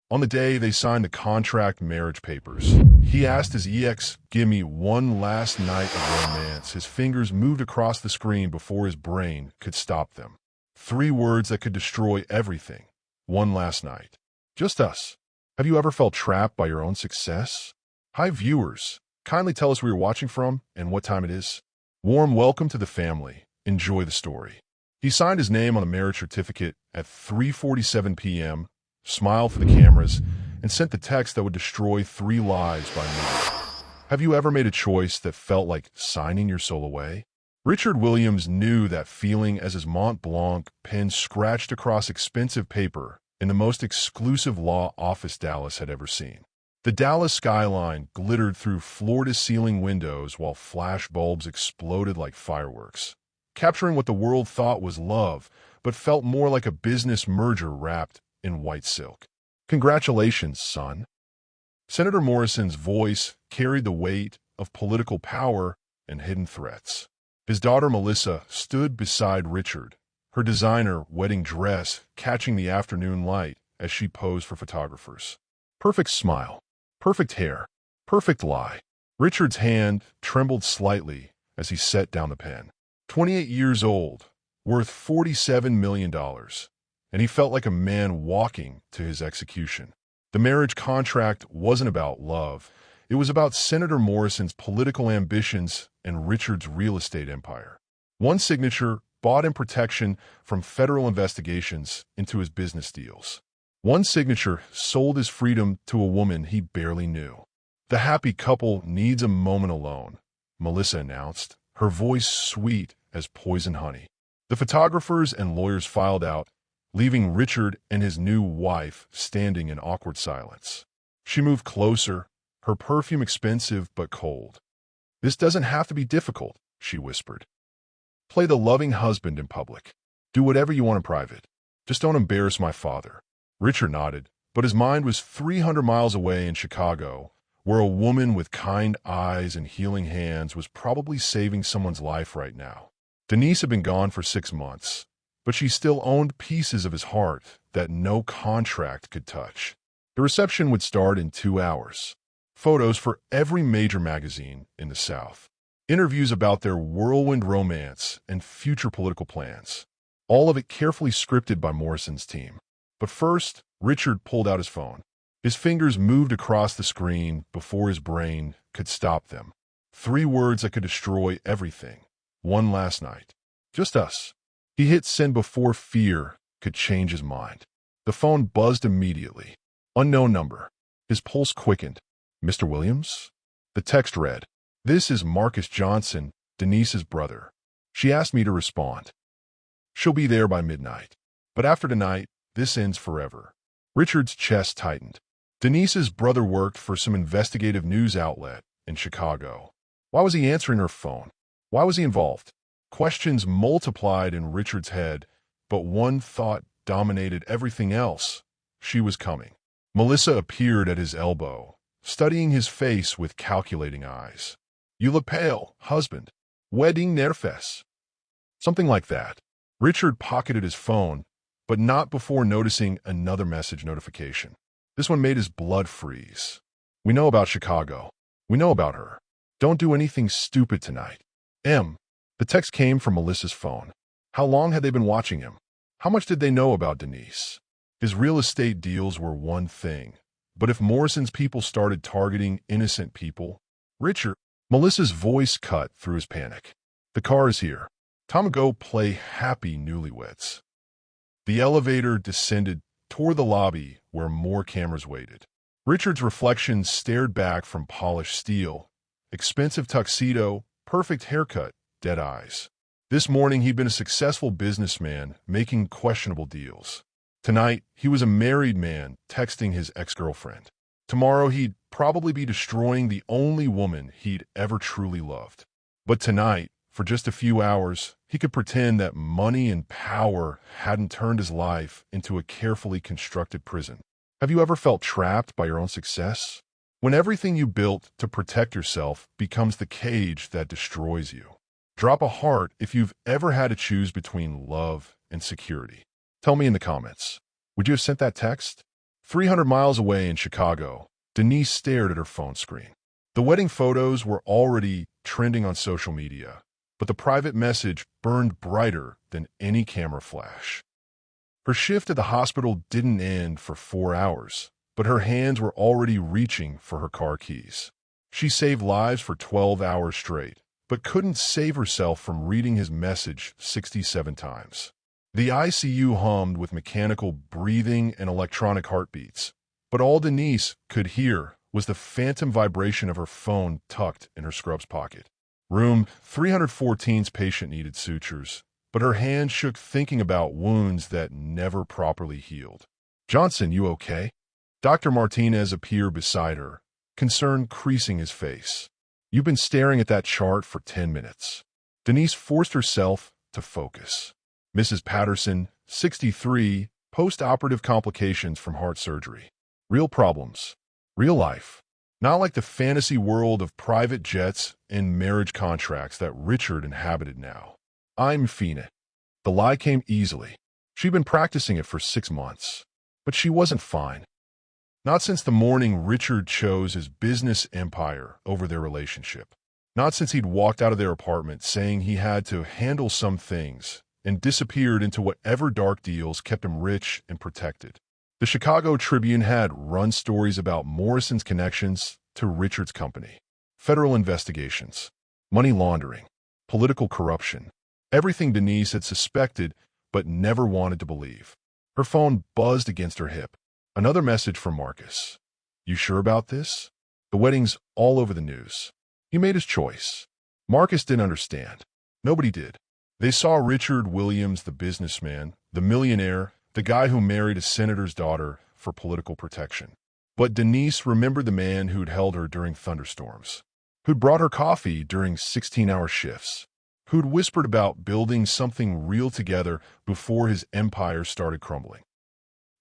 On the day they signed the contract marriage papers, he asked his ex, "Give me one last night of romance." His fingers moved across the screen before his brain could stop them. 3 words that could destroy everything. One last night. Just us. Have you ever felt trapped by your own success? Hi viewers, kindly tell us where you're watching from and what time it is. Warm welcome to the family. Enjoy the story. He signed his name on the marriage certificate at 3:47 p.m., smiled for the cameras, and sent the text that would destroy 3 lives by midnight. Have you ever made a choice that felt like signing your soul away? Richard Williams knew that feeling as his Mont Blanc pen scratched across expensive paper in the most exclusive law office Dallas had ever seen. The Dallas skyline glittered through floor-to-ceiling windows while flash bulbs exploded like fireworks, capturing what the world thought was love, but felt more like a business merger wrapped in white silk. Congratulations, son. Senator Morrison's voice carried the weight of political power and hidden threats. His daughter Melissa stood beside Richard, her designer wedding dress catching the afternoon light as she posed for photographers. Perfect smile, perfect hair, perfect lie. Richard's hand trembled slightly as he set down the pen. 28 years old, worth $47 million. And he felt like a man walking to his execution. The marriage contract wasn't about love. It was about Senator Morrison's political ambitions and Richard's real estate empire. One signature bought him protection from federal investigations into his business deals. One signature sold his freedom to a woman he barely knew. The happy couple needs a moment alone, Melissa announced, her voice sweet as poison honey. The photographers and lawyers filed out, leaving Richard and his new wife standing in awkward silence. She moved closer, her perfume expensive but cold. "This doesn't have to be difficult," she whispered. "Play the loving husband in public. Do whatever you want in private. Just don't embarrass my father." Richard nodded, but his mind was 300 miles away in Chicago, where a woman with kind eyes and healing hands was probably saving someone's life right now. Denise had been gone for 6 months, but she still owned pieces of his heart that no contract could touch. The reception would start in 2 hours. Photos for every major magazine in the South. Interviews about their whirlwind romance and future political plans. All of it carefully scripted by Morrison's team. But first, Richard pulled out his phone. His fingers moved across the screen before his brain could stop them. 3 words that could destroy everything. One last night. Just us. He hit send before fear could change his mind. The phone buzzed immediately. Unknown number. His pulse quickened. "Mr. Williams?" The text read, "This is Marcus Johnson, Denise's brother. She asked me to respond. She'll be there by midnight. But after tonight, this ends forever." Richard's chest tightened. Denise's brother worked for some investigative news outlet in Chicago. Why was he answering her phone? Why was he involved? Questions multiplied in Richard's head, but one thought dominated everything else. She was coming. Melissa appeared at his elbow, studying his face with calculating eyes. "You look pale, husband. Wedding nervous." Something like that. Richard pocketed his phone, but not before noticing another message notification. This one made his blood freeze. "We know about Chicago. We know about her. Don't do anything stupid tonight. M." The text came from Melissa's phone. How long had they been watching him? How much did they know about Denise? His real estate deals were one thing, but if Morrison's people started targeting innocent people, Richard, Melissa's voice cut through his panic. "The car is here. Time to go play happy newlyweds." The elevator descended toward the lobby where more cameras waited. Richard's reflection stared back from polished steel. Expensive tuxedo, perfect haircut, dead eyes. This morning he'd been a successful businessman making questionable deals. Tonight he was a married man texting his ex-girlfriend. Tomorrow he'd probably be destroying the only woman he'd ever truly loved. But tonight, for just a few hours, he could pretend that money and power hadn't turned his life into a carefully constructed prison. Have you ever felt trapped by your own success? When everything you built to protect yourself becomes the cage that destroys you. Drop a heart if you've ever had to choose between love and security. Tell me in the comments. Would you have sent that text? 300 miles away in Chicago, Denise stared at her phone screen. The wedding photos were already trending on social media, but the private message burned brighter than any camera flash. Her shift at the hospital didn't end for 4 hours, but her hands were already reaching for her car keys. She saved lives for 12 hours straight, but couldn't save herself from reading his message 67 times. The ICU hummed with mechanical breathing and electronic heartbeats, but all Denise could hear was the phantom vibration of her phone tucked in her scrubs pocket. Room 314's patient needed sutures, but her hand shook thinking about wounds that never properly healed. "Johnson, you okay?" Dr. Martinez appeared beside her, concern creasing his face. "You've been staring at that chart for 10 minutes. Denise forced herself to focus. Mrs. Patterson, 63, post-operative complications from heart surgery. Real problems. Real life. Not like the fantasy world of private jets and marriage contracts that Richard inhabited now. I'm Fina." The lie came easily. She'd been practicing it for 6 months. But she wasn't fine. Not since the morning Richard chose his business empire over their relationship. Not since he'd walked out of their apartment saying he had to handle some things and disappeared into whatever dark deals kept him rich and protected. The Chicago Tribune had run stories about Morrison's connections to Richard's company. Federal investigations, money laundering, political corruption. Everything Denise had suspected but never wanted to believe. Her phone buzzed against her hip. Another message from Marcus. "You sure about this? The wedding's all over the news." He made his choice. Marcus didn't understand. Nobody did. They saw Richard Williams, the businessman, the millionaire, the guy who married a senator's daughter for political protection. But Denise remembered the man who'd held her during thunderstorms, who'd brought her coffee during 16-hour shifts, who'd whispered about building something real together before his empire started crumbling.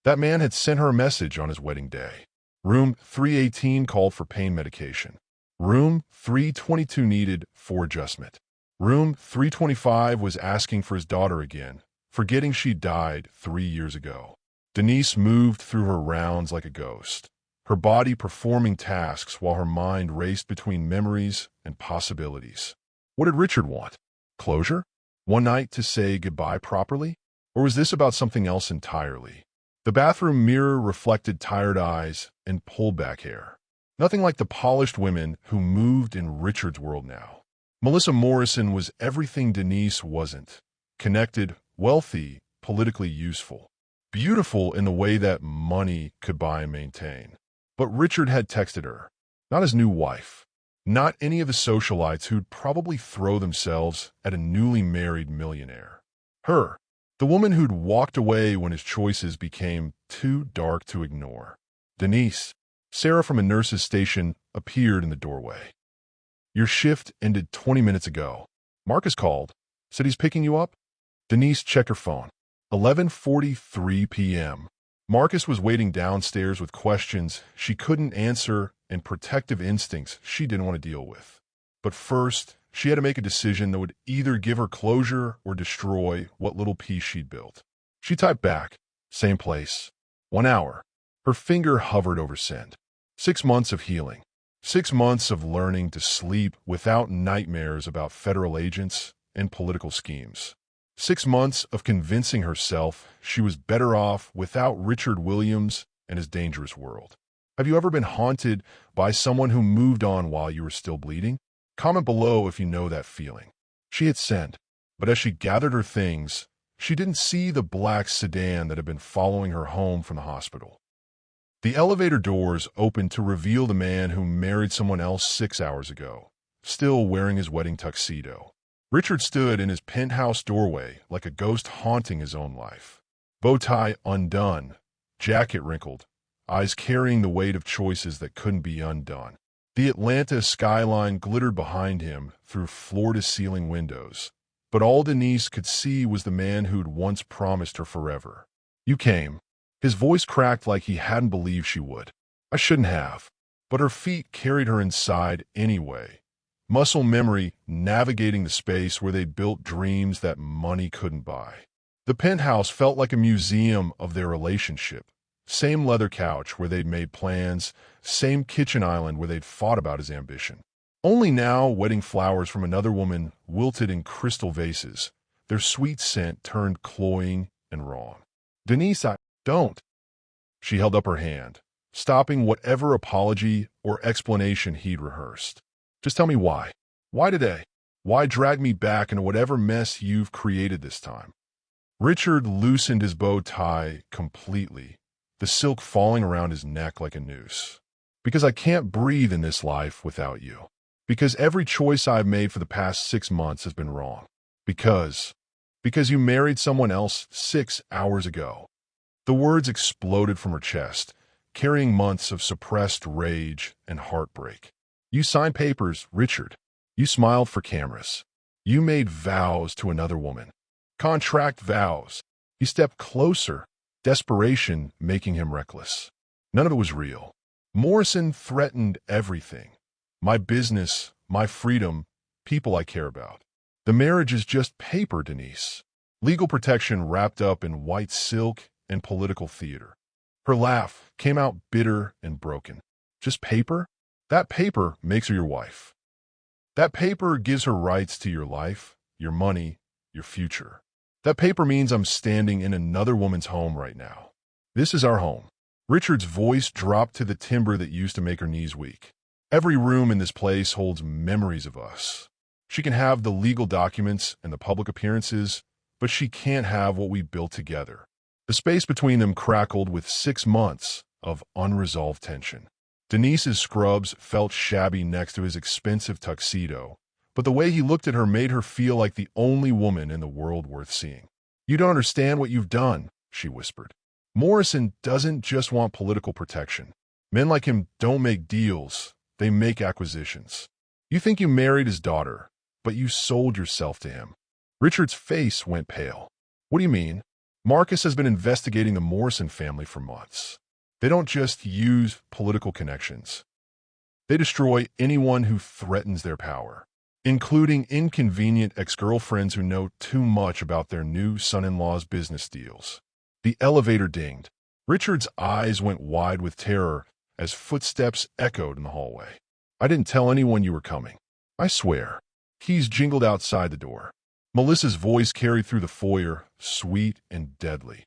That man had sent her a message on his wedding day. Room 318 called for pain medication. Room 322 needed for adjustment. Room 325 was asking for his daughter again, forgetting she died 3 years ago. Denise moved through her rounds like a ghost, her body performing tasks while her mind raced between memories and possibilities. What did Richard want? Closure? One night to say goodbye properly? Or was this about something else entirely? The bathroom mirror reflected tired eyes and pulled-back hair. Nothing like the polished women who moved in Richard's world now. Melissa Morrison was everything Denise wasn't. Connected, wealthy, politically useful. Beautiful in the way that money could buy and maintain. But Richard had texted her. Not his new wife. Not any of the socialites who'd probably throw themselves at a newly married millionaire. Her. The woman who'd walked away when his choices became too dark to ignore. Denise. Sarah from a nurse's station appeared in the doorway. "Your shift ended 20 minutes ago. Marcus called. Said he's picking you up?" Denise checked her phone. 11:43 p.m. Marcus was waiting downstairs with questions she couldn't answer and protective instincts she didn't want to deal with. But first, she had to make a decision that would either give her closure or destroy what little piece she'd built. She typed back, "Same place. 1 hour." Her finger hovered over send. 6 months of healing. 6 months of learning to sleep without nightmares about federal agents and political schemes. 6 months of convincing herself she was better off without Richard Williams and his dangerous world. Have you ever been haunted by someone who moved on while you were still bleeding? Comment below if you know that feeling. She hit send, but as she gathered her things, she didn't see the black sedan that had been following her home from the hospital. The elevator doors opened to reveal the man who married someone else 6 hours ago, still wearing his wedding tuxedo. Richard stood in his penthouse doorway like a ghost haunting his own life. Bow tie undone, jacket wrinkled, eyes carrying the weight of choices that couldn't be undone. The Atlanta skyline glittered behind him through floor-to-ceiling windows, but all Denise could see was the man who'd once promised her forever. "You came." His voice cracked like he hadn't believed she would. "I shouldn't have." But her feet carried her inside anyway. Muscle memory navigating the space where they'd built dreams that money couldn't buy. The penthouse felt like a museum of their relationship, Same leather couch where they'd made plans, same kitchen island where they'd fought about his ambition. Only now, wedding flowers from another woman wilted in crystal vases, their sweet scent turned cloying and wrong. Denise, I don't. She held up her hand, stopping whatever apology or explanation he'd rehearsed. Just tell me why. Why today? Why drag me back into whatever mess you've created this time? Richard loosened his bow tie completely, the silk falling around his neck like a noose. Because I can't breathe in this life without you. Because every choice I've made for the past 6 months has been wrong. Because you married someone else 6 hours ago. The words exploded from her chest, carrying months of suppressed rage and heartbreak. You signed papers, Richard. You smiled for cameras. You made vows to another woman. Contract vows. He stepped closer, desperation making him reckless. None of it was real. Morrison threatened everything. My business, my freedom, people I care about. The marriage is just paper, Denise. Legal protection wrapped up in white silk and political theater. Her laugh came out bitter and broken. Just paper? That paper makes her your wife. That paper gives her rights to your life, your money, your future. That paper means I'm standing in another woman's home right now. This is our home. Richard's voice dropped to the timbre that used to make her knees weak. Every room in this place holds memories of us. She can have the legal documents and the public appearances, but she can't have what we built together. The space between them crackled with 6 months of unresolved tension. Denise's scrubs felt shabby next to his expensive tuxedo, but the way he looked at her made her feel like the only woman in the world worth seeing. You don't understand what you've done, she whispered. Morrison doesn't just want political protection. Men like him don't make deals, they make acquisitions. You think you married his daughter, but you sold yourself to him. Richard's face went pale. What do you mean? Marcus has been investigating the Morrison family for months. They don't just use political connections. They destroy anyone who threatens their power, including inconvenient ex-girlfriends who know too much about their new son-in-law's business deals. The elevator dinged. Richard's eyes went wide with terror as footsteps echoed in the hallway. I didn't tell anyone you were coming. I swear. Keys jingled outside the door. Melissa's voice carried through the foyer, sweet and deadly.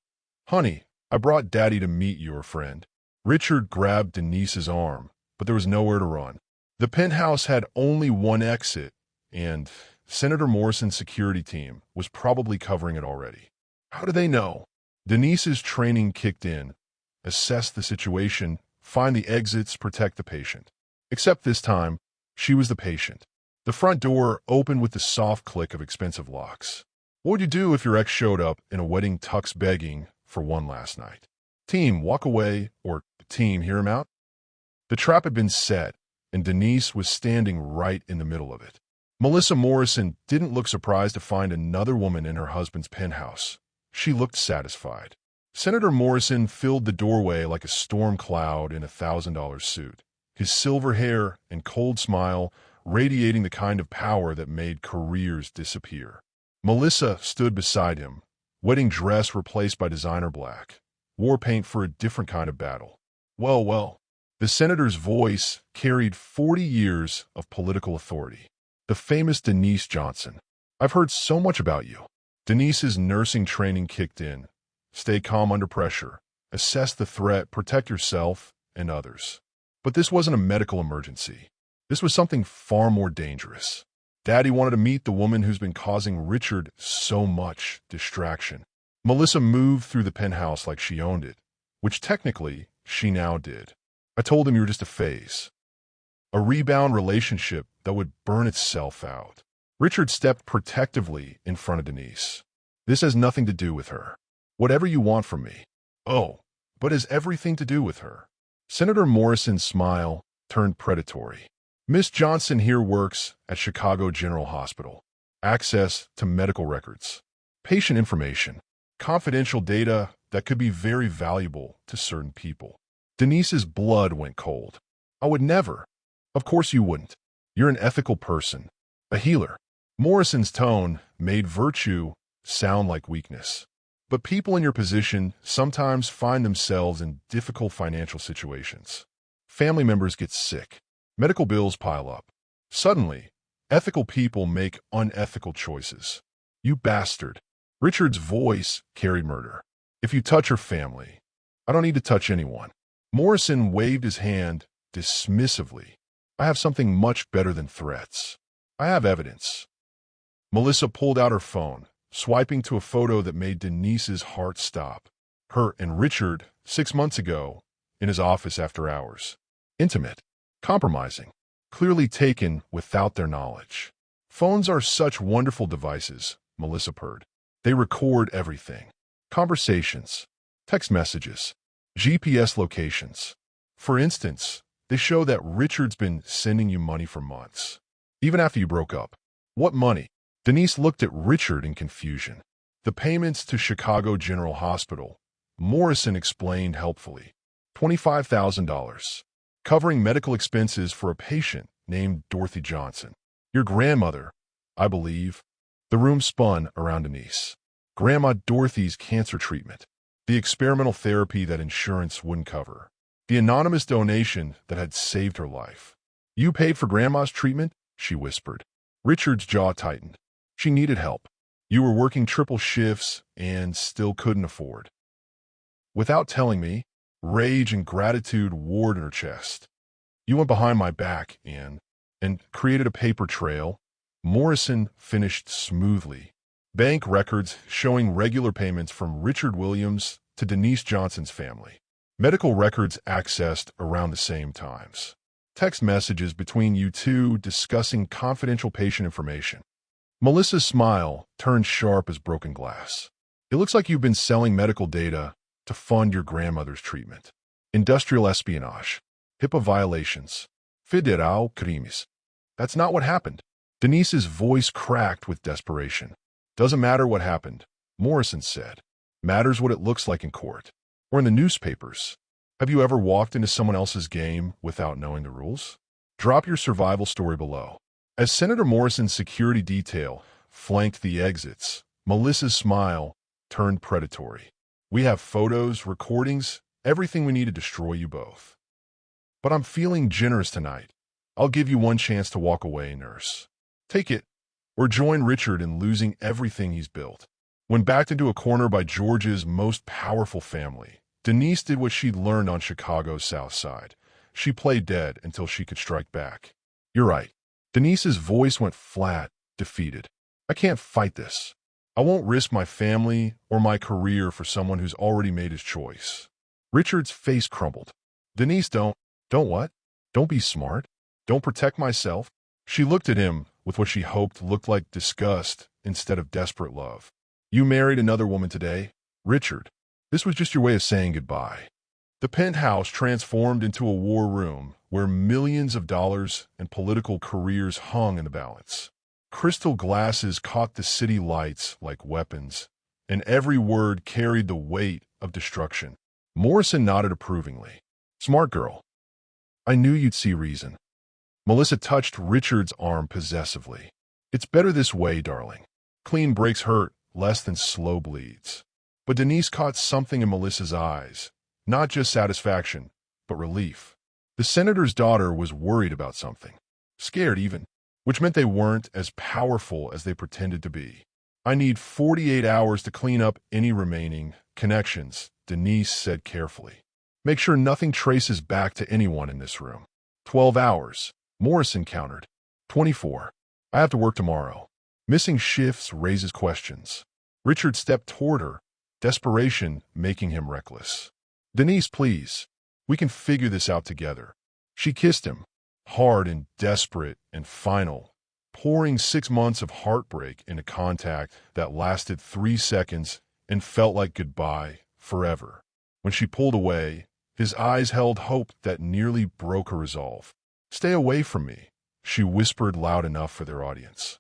Honey, I brought Daddy to meet your friend. Richard grabbed Denise's arm, but there was nowhere to run. The penthouse had only one exit, and Senator Morrison's security team was probably covering it already. How do they know? Denise's training kicked in, assessed the situation, find the exits, protect the patient. Except this time, she was the patient. The front door opened with the soft click of expensive locks. What would you do if your ex showed up in a wedding tux begging for one last night? Team, walk away, or team, hear him out? The trap had been set, and Denise was standing right in the middle of it. Melissa Morrison didn't look surprised to find another woman in her husband's penthouse. She looked satisfied. Senator Morrison filled the doorway like a storm cloud in a $1,000 suit, his silver hair and cold smile radiating the kind of power that made careers disappear. Melissa stood beside him, wedding dress replaced by designer black, war paint for a different kind of battle. Well, the senator's voice carried 40 years of political authority. The famous Denise Johnson. I've heard so much about you. Denise's nursing training kicked in. Stay calm under pressure. Assess the threat, protect yourself and others. But this wasn't a medical emergency. This was something far more dangerous. Daddy wanted to meet the woman who's been causing Richard so much distraction. Melissa moved through the penthouse like she owned it, which technically she now did. I told him you were just a phase. A rebound relationship that would burn itself out. Richard stepped protectively in front of Denise. This has nothing to do with her. Whatever you want from me. Oh, but has everything to do with her. Senator Morrison's smile turned predatory. Miss Johnson here works at Chicago General Hospital. Access to medical records, patient information, confidential data that could be very valuable to certain people. Denise's blood went cold. I would never. Of course you wouldn't. You're an ethical person, a healer. Morrison's tone made virtue sound like weakness. But people in your position sometimes find themselves in difficult financial situations. Family members get sick. Medical bills pile up. Suddenly, ethical people make unethical choices. You bastard. Richard's voice carried murder. If you touch her family, I don't need to touch anyone. Morrison waved his hand dismissively. I have something much better than threats. I have evidence. Melissa pulled out her phone, swiping to a photo that made Denise's heart stop. Her and Richard, 6 months ago, in his office after hours. Intimate. Compromising. Clearly taken without their knowledge. Phones are such wonderful devices, Melissa purred. They record everything. Conversations, text messages, GPS locations. For instance, they show that Richard's been sending you money for months. Even after you broke up. What money? Denise looked at Richard in confusion. The payments to Chicago General Hospital. Morrison explained helpfully. $25,000. Covering medical expenses for a patient named Dorothy Johnson. Your grandmother, I believe. The room spun around Denise. Grandma Dorothy's cancer treatment. The experimental therapy that insurance wouldn't cover. The anonymous donation that had saved her life. You paid for Grandma's treatment? She whispered. Richard's jaw tightened. She needed help. You were working triple shifts and still couldn't afford. Without telling me, rage and gratitude warred in her chest. You went behind my back and created a paper trail. Morrison finished smoothly. Bank records showing regular payments from Richard Williams to Denise Johnson's family. Medical records accessed around the same times. Text messages between you two discussing confidential patient information. Melissa's smile turned sharp as broken glass. It looks like you've been selling medical data to fund your grandmother's treatment. Industrial espionage. HIPAA violations. Federal crimes. That's not what happened. Denise's voice cracked with desperation. Doesn't matter what happened, Morrison said. Matters what it looks like in court. Or in the newspapers. Have you ever walked into someone else's game without knowing the rules? Drop your survival story below. As Senator Morrison's security detail flanked the exits, Melissa's smile turned predatory. We have photos, recordings, everything we need to destroy you both. But I'm feeling generous tonight. I'll give you one chance to walk away, nurse. Take it, or join Richard in losing everything he's built. When backed into a corner by George's most powerful family, Denise did what she'd learned on Chicago's South Side. She played dead until she could strike back. You're right. Denise's voice went flat, defeated. I can't fight this. I won't risk my family or my career for someone who's already made his choice. Richard's face crumbled. Denise, don't what? Don't be smart. Don't protect myself. She looked at him with what she hoped looked like disgust instead of desperate love. You married another woman today, Richard. This was just your way of saying goodbye. The penthouse transformed into a war room where millions of dollars and political careers hung in the balance. Crystal glasses caught the city lights like weapons, and every word carried the weight of destruction. Morrison nodded approvingly. Smart girl. I knew you'd see reason. Melissa touched Richard's arm possessively. It's better this way, darling. Clean breaks hurt less than slow bleeds. But Denise caught something in Melissa's eyes. Not just satisfaction, but relief. The senator's daughter was worried about something. Scared even. Which meant they weren't as powerful as they pretended to be. I need 48 hours to clean up any remaining connections, Denise said carefully. Make sure nothing traces back to anyone in this room. 12 hours, Morrison countered. 24. I have to work tomorrow. Missing shifts raises questions. Richard stepped toward her, desperation making him reckless. Denise, please. We can figure this out together. She kissed him, hard and desperate and final, pouring 6 months of heartbreak into contact that lasted 3 seconds and felt like goodbye forever. When she pulled away, his eyes held hope that nearly broke her resolve. Stay away from me, she whispered loud enough for their audience.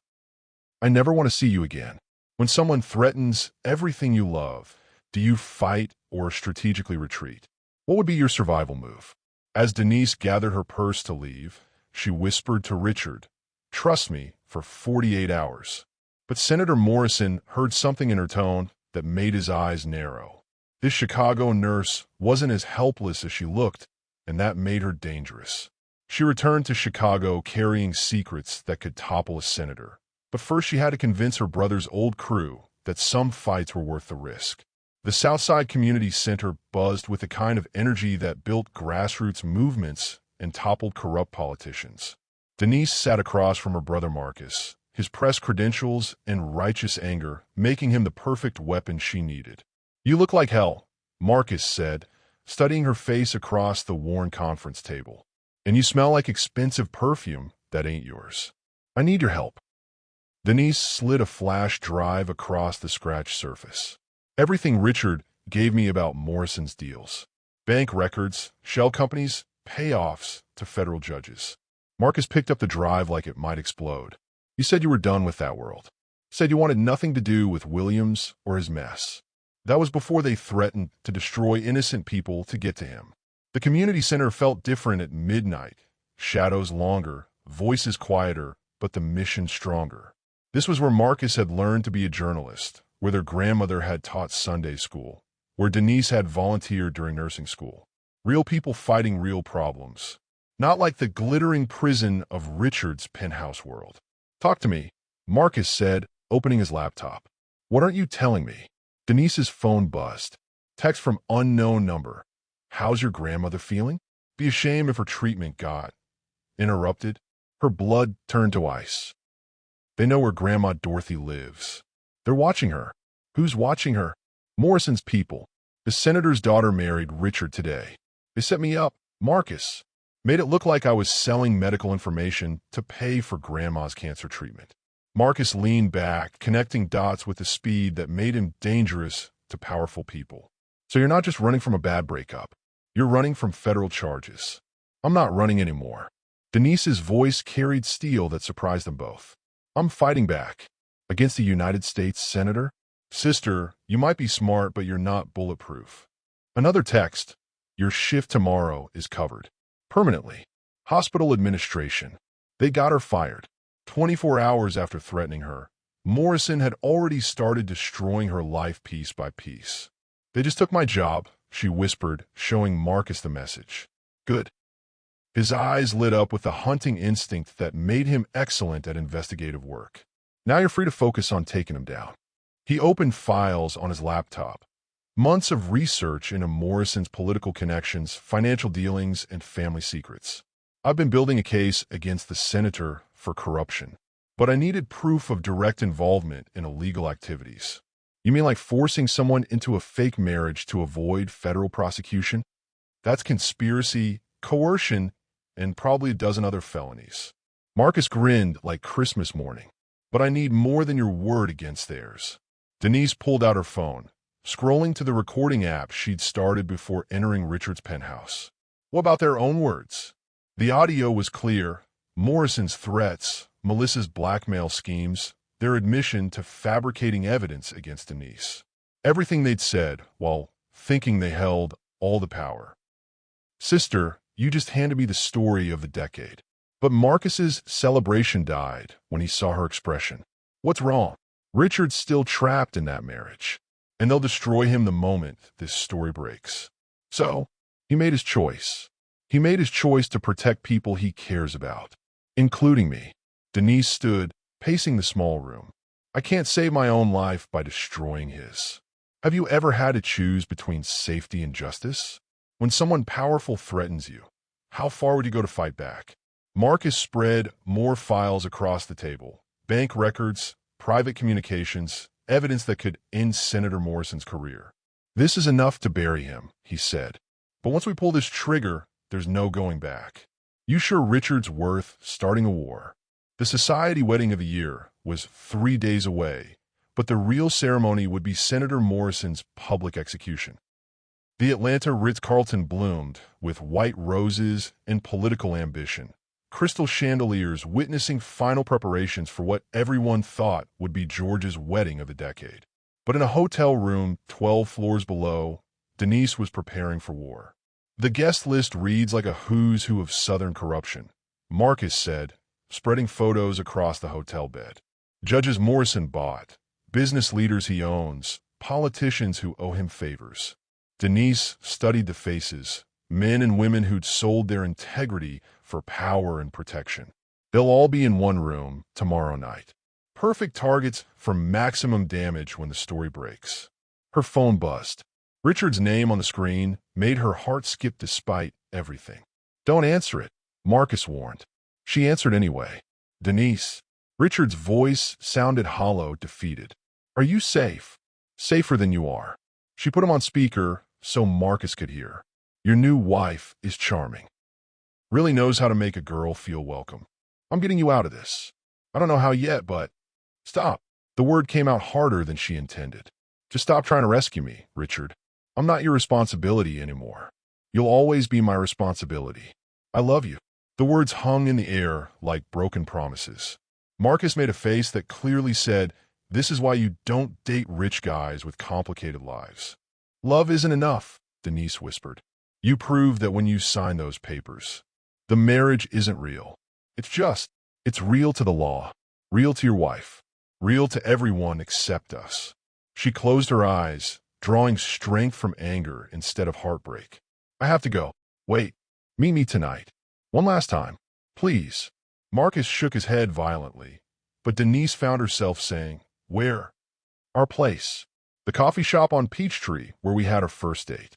I never want to see you again. When someone threatens everything you love, do you fight or strategically retreat? What would be your survival move? As Denise gathered her purse to leave, she whispered to Richard, trust me for 48 hours. But Senator Morrison heard something in her tone that made his eyes narrow. This Chicago nurse wasn't as helpless as she looked, and that made her dangerous. She returned to Chicago carrying secrets that could topple a senator. But first she had to convince her brother's old crew that some fights were worth the risk. The Southside Community Center buzzed with the kind of energy that built grassroots movements and toppled corrupt politicians. Denise sat across from her brother Marcus, his press credentials and righteous anger making him the perfect weapon she needed. "You look like hell," Marcus said, studying her face across the worn conference table. "And you smell like expensive perfume that ain't yours. I need your help." Denise slid a flash drive across the scratched surface. "Everything Richard gave me about Morrison's deals. Bank records, shell companies, payoffs to federal judges." Marcus picked up the drive like it might explode. "You said you were done with that world. Said you wanted nothing to do with Williams or his mess. That was before they threatened to destroy innocent people to get to him." The community center felt different at midnight. Shadows longer, voices quieter, but the mission stronger. This was where Marcus had learned to be a journalist, where their grandmother had taught Sunday school, where Denise had volunteered during nursing school. Real people fighting real problems. Not like the glittering prison of Richard's penthouse world. "Talk to me," Marcus said, opening his laptop. "What aren't you telling me?" Denise's phone buzzed. Text from unknown number. "How's your grandmother feeling?" Be ashamed if her treatment got interrupted. Her blood turned to ice. "They know where Grandma Dorothy lives. They're watching her." "Who's watching her?" "Morrison's people. The senator's daughter married Richard today. They set me up, Marcus. Made it look like I was selling medical information to pay for Grandma's cancer treatment." Marcus leaned back, connecting dots with a speed that made him dangerous to powerful people. "So you're not just running from a bad breakup. You're running from federal charges." "I'm not running anymore." Denise's voice carried steel that surprised them both. "I'm fighting back. Against the United States Senator?" "Sister, you might be smart, but you're not bulletproof." Another text. "Your shift tomorrow is covered. Permanently. Hospital administration." They got her fired. 24 hours after threatening her, Morrison had already started destroying her life piece by piece. "They just took my job," she whispered, showing Marcus the message. "Good." His eyes lit up with the hunting instinct that made him excellent at investigative work. "Now you're free to focus on taking them down." He opened files on his laptop. Months of research into Morrison's political connections, financial dealings, and family secrets. "I've been building a case against the senator for corruption, but I needed proof of direct involvement in illegal activities." "You mean like forcing someone into a fake marriage to avoid federal prosecution?" "That's conspiracy, coercion, and probably a dozen other felonies." Marcus grinned like Christmas morning. "But I need more than your word against theirs." Denise pulled out her phone, scrolling to the recording app she'd started before entering Richard's penthouse. "What about their own words?" The audio was clear. Morrison's threats, Melissa's blackmail schemes, their admission to fabricating evidence against Denise. Everything they'd said while thinking they held all the power. "Sister, you just handed me the story of the decade." But Marcus's celebration died when he saw her expression. "What's wrong?" "Richard's still trapped in that marriage, and they'll destroy him the moment this story breaks." So, he made his choice. He made his choice to protect people he cares about, including me. Denise stood, pacing the small room. "I can't save my own life by destroying his." Have you ever had to choose between safety and justice? When someone powerful threatens you, how far would you go to fight back? Marcus spread more files across the table. Bank records, private communications, evidence that could end Senator Morrison's career. "This is enough to bury him," he said. "But once we pull this trigger, there's no going back." "You sure Richard's worth starting a war?" The society wedding of the year was 3 days away, but the real ceremony would be Senator Morrison's public execution. The Atlanta Ritz-Carlton bloomed with white roses and political ambition. Crystal chandeliers witnessing final preparations for what everyone thought would be George's wedding of the decade. But in a hotel room 12 floors below, Denise was preparing for war. "The guest list reads like a who's who of Southern corruption," Marcus said, spreading photos across the hotel bed. "Judges Morrison bought, business leaders he owns, politicians who owe him favors. Denise studied the faces, men and women who'd sold their integrity for power and protection. They'll all be in one room tomorrow night. Perfect targets for maximum damage when the story breaks. Her phone buzzed. Richard's name on the screen made her heart skip despite everything. "Don't answer it," Marcus warned. She answered anyway. "Denise." Richard's voice sounded hollow, defeated. "Are you safe?" "Safer than you are." She put him on speaker so Marcus could hear. "Your new wife is charming. Really knows how to make a girl feel welcome. I'm getting you out of this. I don't know how yet, but..." "Stop." The word came out harder than she intended. "Just stop trying to rescue me, Richard. I'm not your responsibility anymore. You'll always be my responsibility. I love you." The words hung in the air like broken promises. Marcus made a face that clearly said, "This is why you don't date rich guys with complicated lives." "Love isn't enough," Denise whispered. "You proved that when you signed those papers. The marriage isn't real. It's real to the law, real to your wife, real to everyone except us." She closed her eyes, drawing strength from anger instead of heartbreak. "I have to go. Wait. Meet me tonight. One last time. Please." Marcus shook his head violently, but Denise found herself saying, "Where?" "Our place. The coffee shop on Peachtree where we had our first date."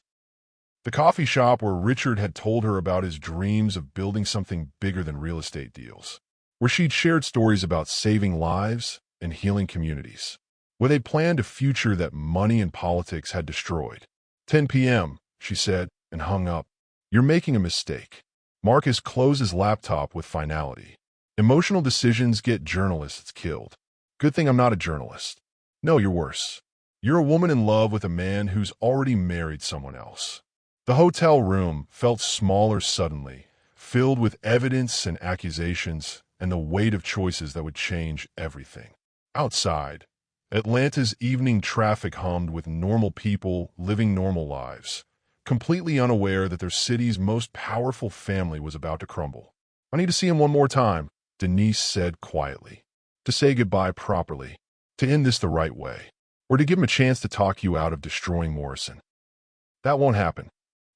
The coffee shop where Richard had told her about his dreams of building something bigger than real estate deals, where she'd shared stories about saving lives and healing communities, where they planned a future that money and politics had destroyed. 10 p.m., she said, and hung up. "You're making a mistake." Marcus closed his laptop with finality. "Emotional decisions get journalists killed. Good thing I'm not a journalist." "No, you're worse. You're a woman in love with a man who's already married someone else." The hotel room felt smaller suddenly, filled with evidence and accusations and the weight of choices that would change everything. Outside, Atlanta's evening traffic hummed with normal people living normal lives, completely unaware that their city's most powerful family was about to crumble. "I need to see him one more time," Denise said quietly. "To say goodbye properly, to end this the right way, or to give him a chance to talk you out of destroying Morrison." "That won't happen.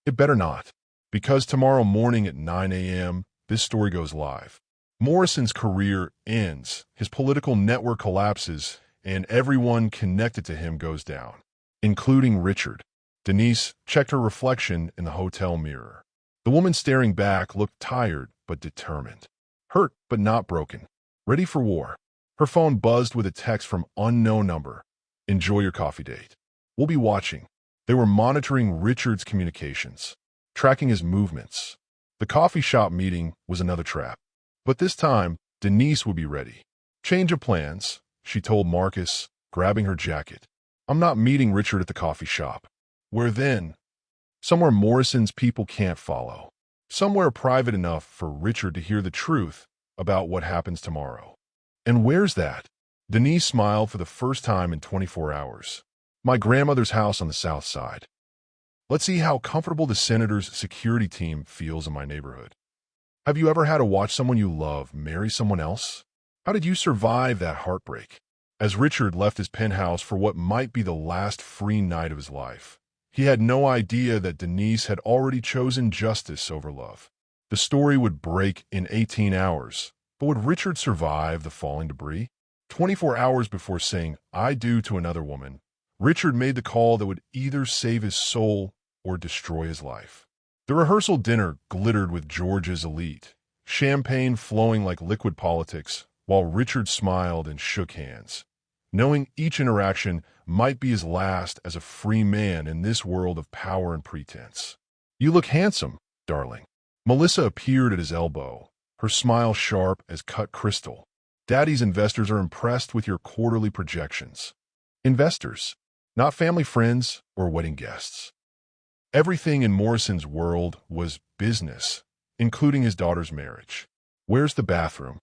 It better not. Because tomorrow morning at 9 a.m., this story goes live. Morrison's career ends, his political network collapses, and everyone connected to him goes down, including Richard." Denise checked her reflection in the hotel mirror. The woman staring back looked tired but determined. Hurt but not broken. Ready for war. Her phone buzzed with a text from unknown number. "Enjoy your coffee date. We'll be watching." They were monitoring Richard's communications, tracking his movements. The coffee shop meeting was another trap. But this time, Denise would be ready. "Change of plans," she told Marcus, grabbing her jacket. "I'm not meeting Richard at the coffee shop." "Where then?" "Somewhere Morrison's people can't follow. Somewhere private enough for Richard to hear the truth about what happens tomorrow." "And where's that?" Denise smiled for the first time in 24 hours. "My grandmother's house on the south side. Let's see how comfortable the senator's security team feels in my neighborhood." Have you ever had to watch someone you love marry someone else? How did you survive that heartbreak? As Richard left his penthouse for what might be the last free night of his life, he had no idea that Denise had already chosen justice over love. The story would break in 18 hours, but would Richard survive the falling debris? 24 hours before saying "I do" to another woman, Richard made the call that would either save his soul or destroy his life. The rehearsal dinner glittered with George's elite, champagne flowing like liquid politics, while Richard smiled and shook hands, knowing each interaction might be his last as a free man in this world of power and pretense. "You look handsome, darling." Melissa appeared at his elbow, her smile sharp as cut crystal. "Daddy's investors are impressed with your quarterly projections." Investors, not family friends or wedding guests. Everything in Morrison's world was business, including his daughter's marriage. "Where's the bathroom?"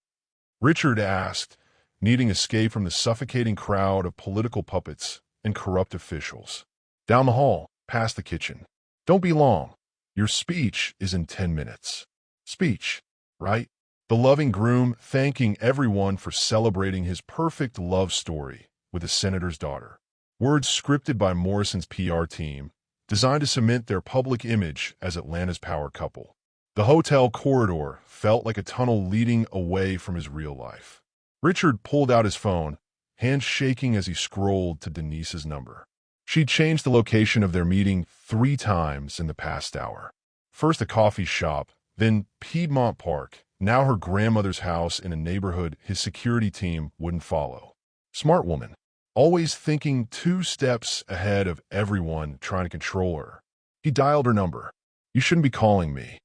Richard asked, needing escape from the suffocating crowd of political puppets and corrupt officials. "Down the hall, past the kitchen. Don't be long. Your speech is in 10 minutes. Speech, right? The loving groom thanking everyone for celebrating his perfect love story with the senator's daughter. Words scripted by Morrison's PR team, designed to cement their public image as Atlanta's power couple. The hotel corridor felt like a tunnel leading away from his real life. Richard pulled out his phone, hands shaking as he scrolled to Denise's number. She'd changed the location of their meeting 3 times in the past hour. First a coffee shop, then Piedmont Park, now her grandmother's house in a neighborhood his security team wouldn't follow. Smart woman, always thinking 2 steps ahead of everyone trying to control her. He dialed her number. "You shouldn't be calling me."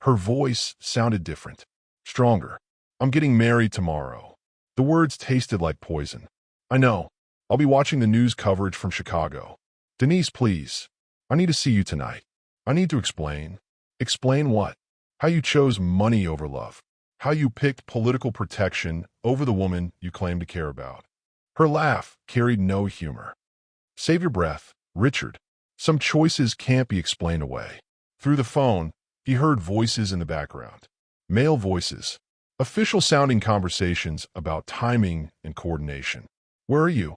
Her voice sounded different, stronger. "I'm getting married tomorrow." The words tasted like poison. "I know. I'll be watching the news coverage from Chicago." "Denise, please. I need to see you tonight. I need to explain." "Explain what?" "How you chose money over love. How you picked political protection over the woman you claim to care about." Her laugh carried no humor. "Save your breath, Richard. Some choices can't be explained away." Through the phone, he heard voices in the background. Male voices. Official-sounding conversations about timing and coordination. "Where are you?"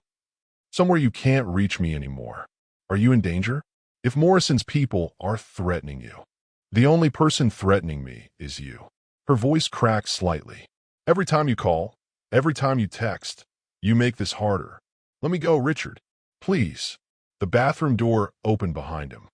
"Somewhere you can't reach me anymore." "Are you in danger?" "If Morrison's people are threatening you." "The only person threatening me is you." Her voice cracked slightly. "Every time you call, every time you text, you make this harder. Let me go, Richard. Please." The bathroom door opened behind him.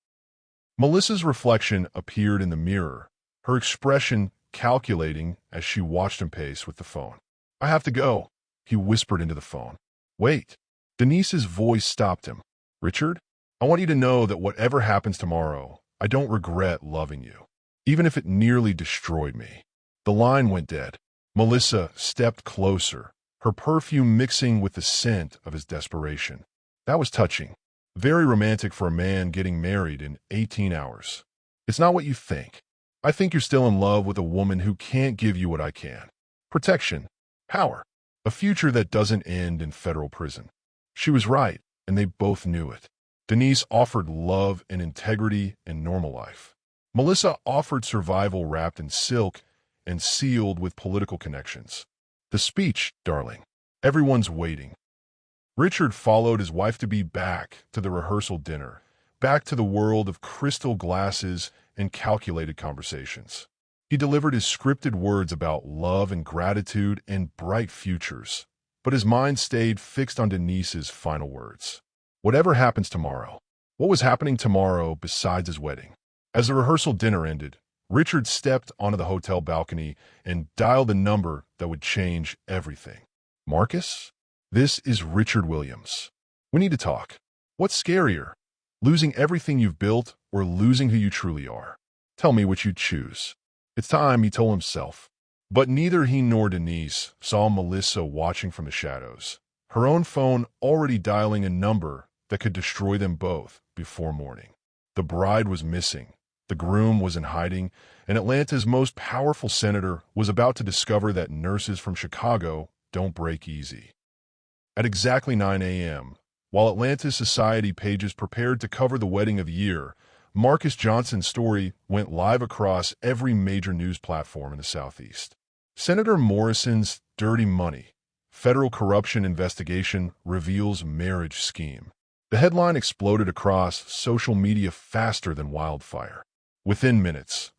Melissa's reflection appeared in the mirror, her expression calculating as she watched him pace with the phone. "I have to go," he whispered into the phone. "Wait." Denise's voice stopped him. "Richard, I want you to know that whatever happens tomorrow, I don't regret loving you, even if it nearly destroyed me." The line went dead. Melissa stepped closer, her perfume mixing with the scent of his desperation. That was touching. Very romantic for a man getting married in 18 hours. "It's not what you think. I think you're still in love with a woman who can't give you what I can. Protection, power, a future that doesn't end in federal prison." She was right, and they both knew it. Denise offered love and integrity and normal life. Melissa offered survival wrapped in silk and sealed with political connections. "The speech, darling. Everyone's waiting." Richard followed his wife-to-be back to the rehearsal dinner, back to the world of crystal glasses and calculated conversations. He delivered his scripted words about love and gratitude and bright futures, but his mind stayed fixed on Denise's final words. Whatever happens tomorrow. What was happening tomorrow besides his wedding? As the rehearsal dinner ended, Richard stepped onto the hotel balcony and dialed a number that would change everything. "Marcus? This is Richard Williams. We need to talk. What's scarier? Losing everything you've built or losing who you truly are? Tell me what you'd choose." "It's time," he told himself. But neither he nor Denise saw Melissa watching from the shadows, her own phone already dialing a number that could destroy them both before morning. The bride was missing, the groom was in hiding, and Atlanta's most powerful senator was about to discover that nurses from Chicago don't break easy. At exactly 9 a.m., while Atlanta's society pages prepared to cover the wedding of the year, Marcus Johnson's story went live across every major news platform in the Southeast. Senator Morrison's dirty money. Federal corruption investigation reveals marriage scheme. The headline exploded across social media faster than wildfire. Within minutes,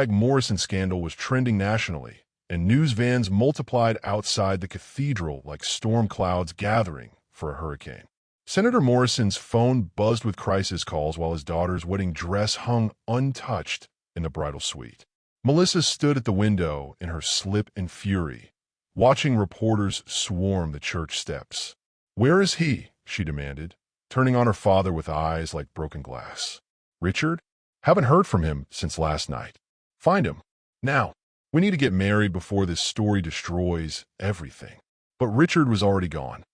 #Morrison scandal was trending nationally, and news vans multiplied outside the cathedral like storm clouds gathering for a hurricane. Senator Morrison's phone buzzed with crisis calls while his daughter's wedding dress hung untouched in the bridal suite. Melissa stood at the window in her slip and fury, watching reporters swarm the church steps. "Where is he?" she demanded, turning on her father with eyes like broken glass. "Richard? Haven't heard from him since last night. Find him. Now. We need to get married before this story destroys everything." But Richard was already gone.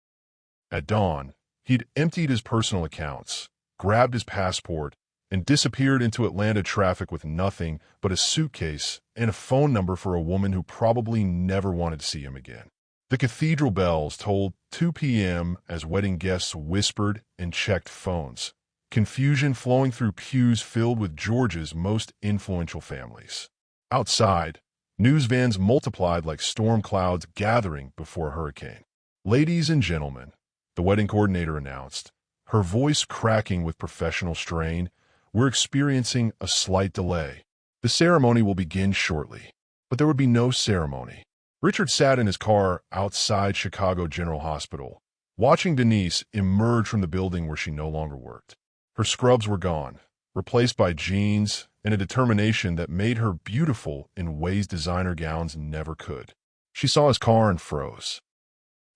At dawn, he'd emptied his personal accounts, grabbed his passport, and disappeared into Atlanta traffic with nothing but a suitcase and a phone number for a woman who probably never wanted to see him again. The cathedral bells tolled 2 p.m. as wedding guests whispered and checked phones, confusion flowing through pews filled with Georgia's most influential families. Outside, news vans multiplied like storm clouds gathering before a hurricane. "Ladies and gentlemen, the wedding coordinator announced, her voice cracking with professional strain. "We're experiencing a slight delay. The ceremony will begin shortly." But there would be no ceremony. Richard sat in his car outside Chicago General Hospital, watching Denise emerge from the building where she no longer worked. Her scrubs were gone, replaced by jeans and a determination that made her beautiful in ways designer gowns never could. She saw his car and froze.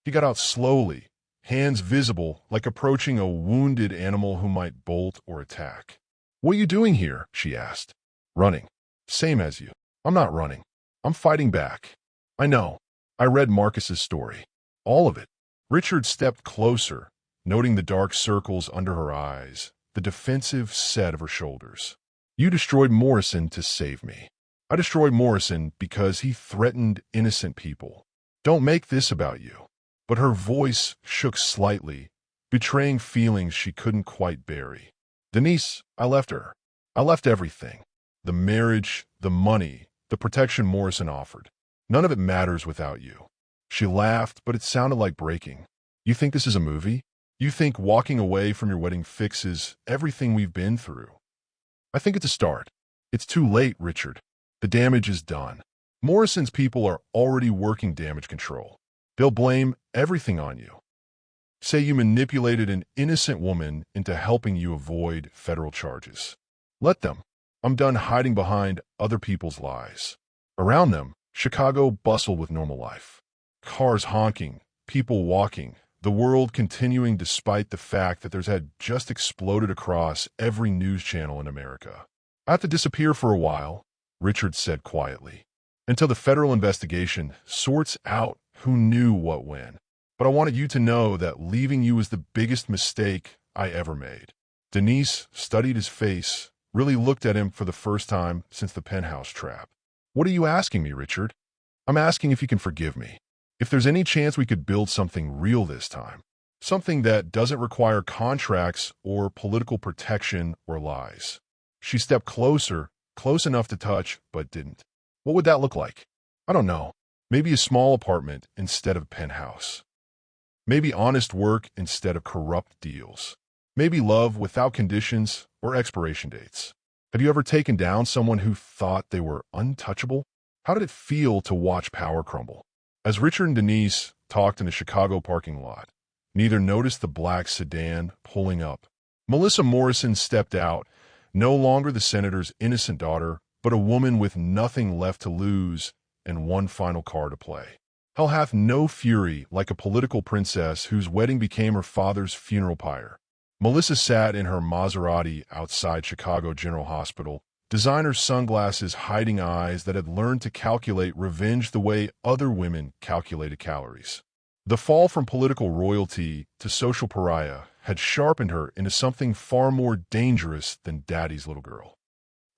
He got out slowly, hands visible, like approaching a wounded animal who might bolt or attack. "What are you doing here?" she asked. "Running. Same as you." "I'm not running. I'm fighting back." "I know. I read Marcus's story. All of it." Richard stepped closer, noting the dark circles under her eyes, the defensive set of her shoulders. "You destroyed Morrison to save me. I destroyed Morrison because he threatened innocent people. Don't make this about you." But her voice shook slightly, betraying feelings she couldn't quite bury. "Denise, I left her. I left everything. The marriage, the money, the protection Morrison offered. None of it matters without you." She laughed, but it sounded like breaking. "You think this is a movie? You think walking away from your wedding fixes everything we've been through?" "I think it's a start. It's too late, Richard. The damage is done. Morrison's people are already working damage control. They'll blame everything on you. Say you manipulated an innocent woman into helping you avoid federal charges. Let them. I'm done hiding behind other people's lies." Around them, Chicago bustled with normal life. Cars honking, people walking, the world continuing despite the fact that theirs had just exploded across every news channel in America. "I have to disappear for a while," Richard said quietly, "until the federal investigation sorts out who knew what when. But I wanted you to know that leaving you was the biggest mistake I ever made." Denise studied his face, really looked at him for the first time since the penthouse trap. "What are you asking me, Richard?" "I'm asking if you can forgive me. If there's any chance we could build something real this time. Something that doesn't require contracts or political protection or lies." She stepped closer, close enough to touch, but didn't. "What would that look like?" "I don't know. Maybe a small apartment instead of a penthouse. Maybe honest work instead of corrupt deals. Maybe love without conditions or expiration dates." Have you ever taken down someone who thought they were untouchable? How did it feel to watch power crumble? As Richard and Denise talked in a Chicago parking lot, neither noticed the black sedan pulling up. Melissa Morrison stepped out, no longer the senator's innocent daughter, but a woman with nothing left to lose and one final card to play. Hell hath no fury like a political princess whose wedding became her father's funeral pyre. Melissa sat in her Maserati outside Chicago General Hospital, designer sunglasses hiding eyes that had learned to calculate revenge the way other women calculated calories. The fall from political royalty to social pariah had sharpened her into something far more dangerous than daddy's little girl.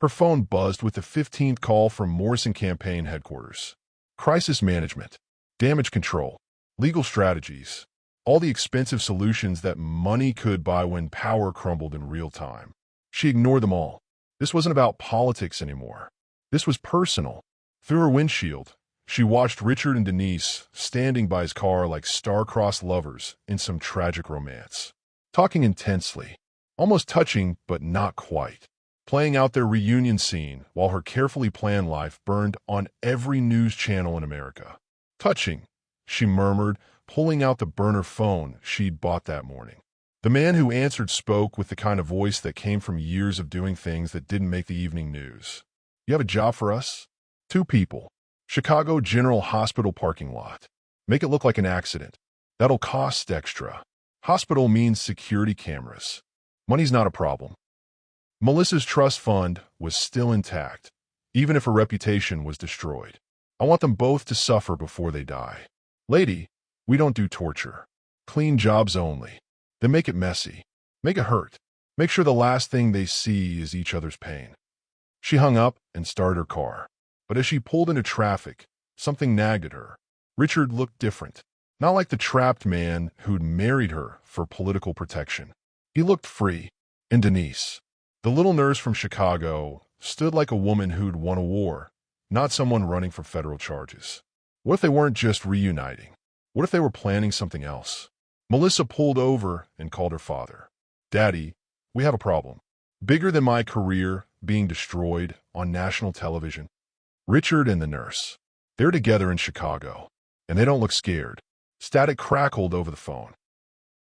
Her phone buzzed with the 15th call from Morrison campaign headquarters. Crisis management, damage control, legal strategies, all the expensive solutions that money could buy when power crumbled in real time. She ignored them all. This wasn't about politics anymore. This was personal. Through her windshield, she watched Richard and Denise standing by his car like star-crossed lovers in some tragic romance, talking intensely, almost touching but not quite, playing out their reunion scene while her carefully planned life burned on every news channel in America. "Touching," she murmured, pulling out the burner phone she'd bought that morning. The man who answered spoke with the kind of voice that came from years of doing things that didn't make the evening news. "You have a job for us?" "2 people. Chicago General Hospital parking lot. Make it look like an accident. That'll cost extra. Hospital means security cameras. Money's not a problem." Melissa's trust fund was still intact, even if her reputation was destroyed. "I want them both to suffer before they die. Lady, we don't do torture. Clean jobs only. Then make it messy. Make it hurt. Make sure the last thing they see is each other's pain." She hung up and started her car. But as she pulled into traffic, something nagged at her. Richard looked different. Not like the trapped man who'd married her for political protection. He looked free. And Denise, the little nurse from Chicago, stood like a woman who'd won a war, not someone running from federal charges. What if they weren't just reuniting? What if they were planning something else? Melissa pulled over and called her father. "Daddy, we have a problem. Bigger than my career being destroyed on national television. Richard and the nurse. They're together in Chicago, and they don't look scared." Static crackled over the phone.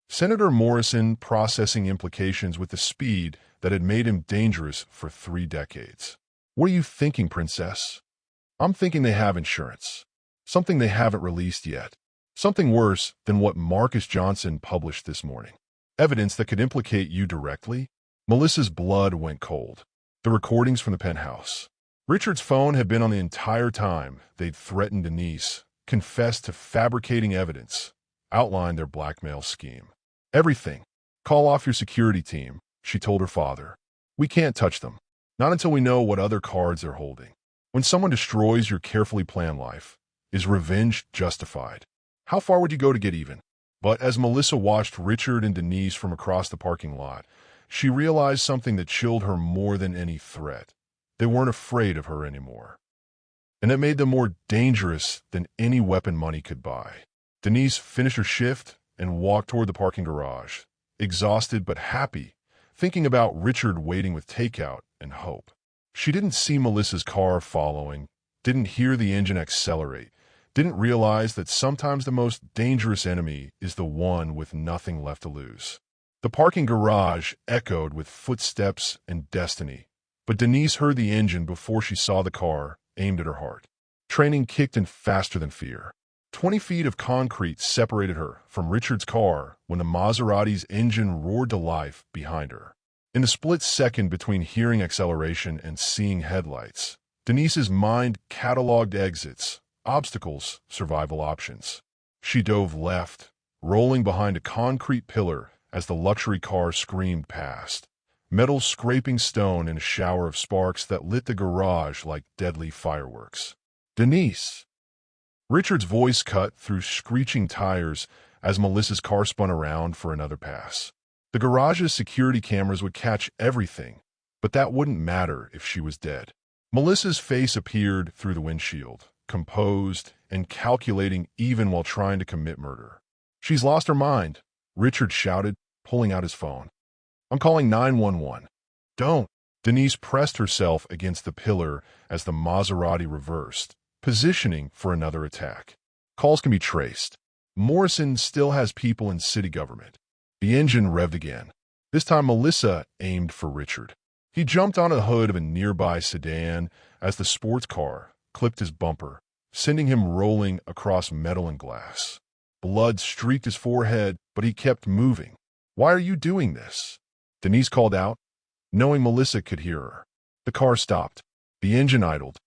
Senator Morrison processing implications with the speed that had made him dangerous for 3 decades. "What are you thinking, princess?" "I'm thinking they have insurance. Something they haven't released yet. Something worse than what Marcus Johnson published this morning. Evidence that could implicate you directly." Melissa's blood went cold. The recordings from the penthouse. Richard's phone had been on the entire time they'd threatened Denise, confessed to fabricating evidence, outlined their blackmail scheme. "Everything. Call off your security team," she told her father. "We can't touch them. Not until we know what other cards they're holding." When someone destroys your carefully planned life, is revenge justified? How far would you go to get even? But as Melissa watched Richard and Denise from across the parking lot, she realized something that chilled her more than any threat. They weren't afraid of her anymore. And that made them more dangerous than any weapon money could buy. Denise finished her shift and walked toward the parking garage, exhausted but happy, thinking about Richard waiting with takeout and hope. She didn't see Melissa's car following, didn't hear the engine accelerate, didn't realize that sometimes the most dangerous enemy is the one with nothing left to lose. The parking garage echoed with footsteps and destiny, but Denise heard the engine before she saw the car aimed at her heart. Training kicked in faster than fear. 20 feet of concrete separated her from Richard's car when the Maserati's engine roared to life behind her. In the split second between hearing acceleration and seeing headlights, Denise's mind cataloged exits, obstacles, survival options. She dove left, rolling behind a concrete pillar as the luxury car screamed past, metal scraping stone in a shower of sparks that lit the garage like deadly fireworks. "Denise!" Richard's voice cut through screeching tires as Melissa's car spun around for another pass. The garage's security cameras would catch everything, but that wouldn't matter if she was dead. Melissa's face appeared through the windshield, composed and calculating even while trying to commit murder. "She's lost her mind," Richard shouted, pulling out his phone. "I'm calling 911. "Don't." Denise pressed herself against the pillar as the Maserati reversed, positioning for another attack. Calls can be traced. Morrison still has people in city government. The engine revved again. This time Melissa aimed for Richard. He jumped on the hood of a nearby sedan as the sports car clipped his bumper, sending him rolling across metal and glass. Blood streaked his forehead, but he kept moving. "Why are you doing this?" Denise called out, knowing Melissa could hear her. The car stopped. The engine idled.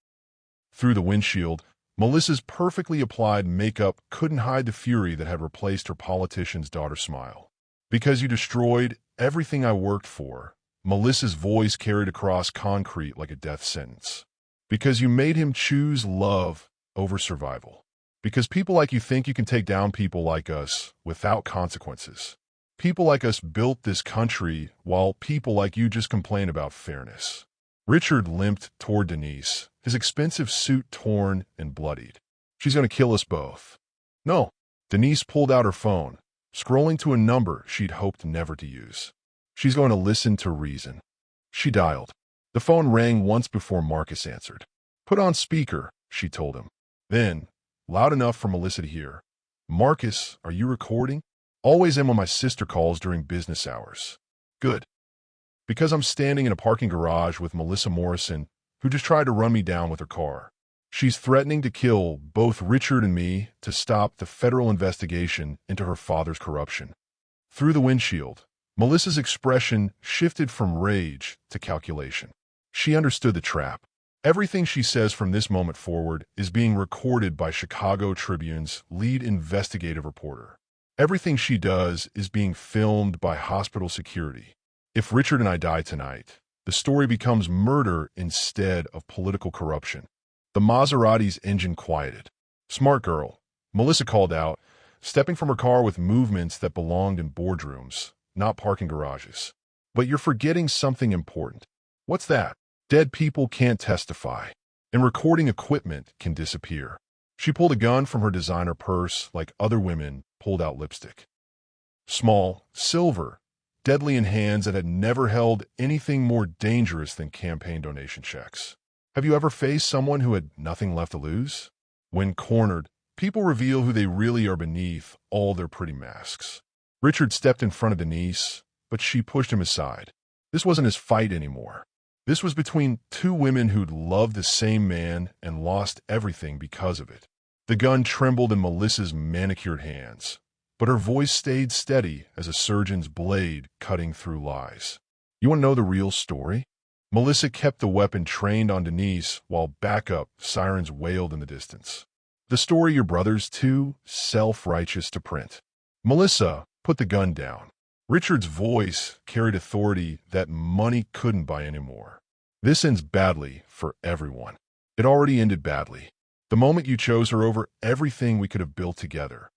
Through the windshield, Melissa's perfectly applied makeup couldn't hide the fury that had replaced her politician's daughter's smile. "Because you destroyed everything I worked for," Melissa's voice carried across concrete like a death sentence. "Because you made him choose love over survival. Because people like you think you can take down people like us without consequences. People like us built this country while people like you just complain about fairness." Richard limped toward Denise, his expensive suit torn and bloodied. "She's going to kill us both." "No." Denise pulled out her phone, scrolling to a number she'd hoped never to use. "She's going to listen to reason." She dialed. The phone rang once before Marcus answered. "Put on speaker," she told him. Then, loud enough for Melissa to hear, "Marcus, are you recording?" "Always am when my sister calls during business hours." "Good. Because I'm standing in a parking garage with Melissa Morrison, who just tried to run me down with her car. She's threatening to kill both Richard and me to stop the federal investigation into her father's corruption." Through the windshield, Melissa's expression shifted from rage to calculation. She understood the trap. Everything she says from this moment forward is being recorded by Chicago Tribune's lead investigative reporter. Everything she does is being filmed by hospital security. If Richard and I die tonight, the story becomes murder instead of political corruption. The Maserati's engine quieted. "Smart girl," Melissa called out, stepping from her car with movements that belonged in boardrooms, not parking garages. "But you're forgetting something important." "What's that?" "Dead people can't testify, and recording equipment can disappear." She pulled a gun from her designer purse like other women pulled out lipstick. Small, silver, deadly in hands that had never held anything more dangerous than campaign donation checks. Have you ever faced someone who had nothing left to lose? When cornered, people reveal who they really are beneath all their pretty masks. Richard stepped in front of Denise, but she pushed him aside. This wasn't his fight anymore. This was between two women who'd loved the same man and lost everything because of it. The gun trembled in Melissa's manicured hands, but her voice stayed steady as a surgeon's blade cutting through lies. You want to know the real story? Melissa kept the weapon trained on Denise while backup sirens wailed in the distance. The story your brother's too self-righteous to print. Melissa put the gun down. Richard's voice carried authority that money couldn't buy anymore. This ends badly for everyone. It already ended badly. The moment you chose her over everything we could have built together.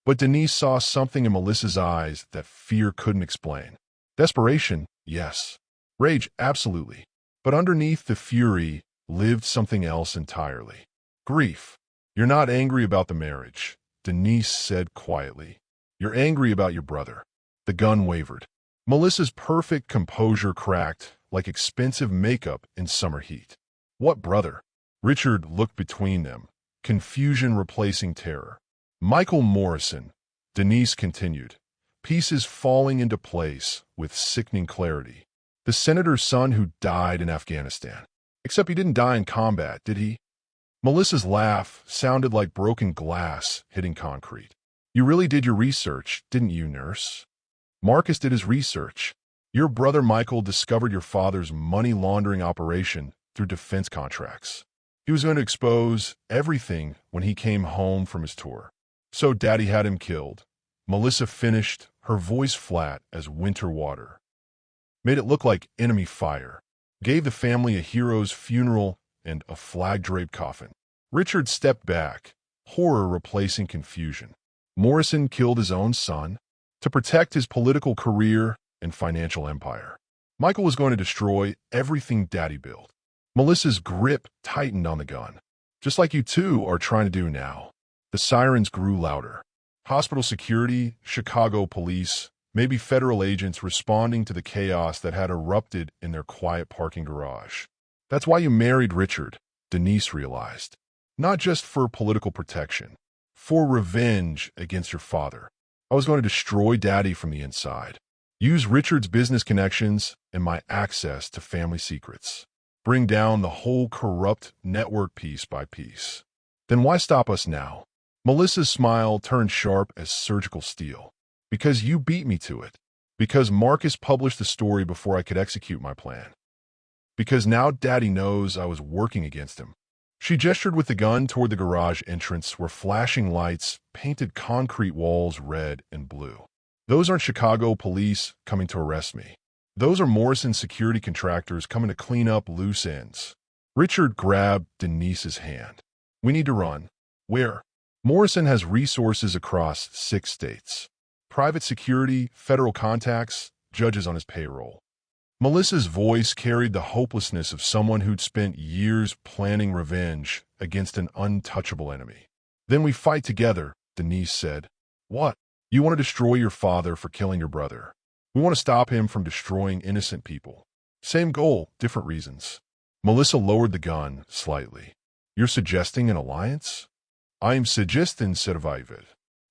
But Denise saw something in Melissa's eyes that fear couldn't explain. Desperation, yes. Rage, absolutely. But underneath the fury lived something else entirely. Grief. You're not angry about the marriage, Denise said quietly. You're angry about your brother. The gun wavered. Melissa's perfect composure cracked like expensive makeup in summer heat. What brother? Richard looked between them, confusion replacing terror. Michael Morrison, Denise continued, pieces falling into place with sickening clarity. The senator's son who died in Afghanistan. Except he didn't die in combat, did he? Melissa's laugh sounded like broken glass hitting concrete. You really did your research, didn't you, nurse? Marcus did his research. Your brother Michael discovered your father's money laundering operation through defense contracts. He was going to expose everything when he came home from his tour. So Daddy had him killed. Melissa finished, her voice flat as winter water. Made it look like enemy fire. Gave the family a hero's funeral and a flag-draped coffin. Richard stepped back, horror replacing confusion. Morrison killed his own son to protect his political career and financial empire. Michael was going to destroy everything Daddy built. Melissa's grip tightened on the gun, just like you two are trying to do now. The sirens grew louder. Hospital security, Chicago police, maybe federal agents responding to the chaos that had erupted in their quiet parking garage. That's why you married Richard, Denise realized. Not just for political protection, for revenge against your father. I was going to destroy Daddy from the inside. Use Richard's business connections and my access to family secrets. Bring down the whole corrupt network piece by piece. Then why stop us now? Melissa's smile turned sharp as surgical steel. Because you beat me to it. Because Marcus published the story before I could execute my plan. Because now Daddy knows I was working against him. She gestured with the gun toward the garage entrance where flashing lights painted concrete walls red and blue. Those aren't Chicago police coming to arrest me. Those are Morrison security contractors coming to clean up loose ends. Richard grabbed Denise's hand. We need to run. Where? Morrison has resources across 6 states. Private security, federal contacts, judges on his payroll. Melissa's voice carried the hopelessness of someone who'd spent years planning revenge against an untouchable enemy. Then we fight together, Denise said. What? You want to destroy your father for killing your brother. We want to stop him from destroying innocent people. Same goal, different reasons. Melissa lowered the gun slightly. You're suggesting an alliance? I'm suggesting survival.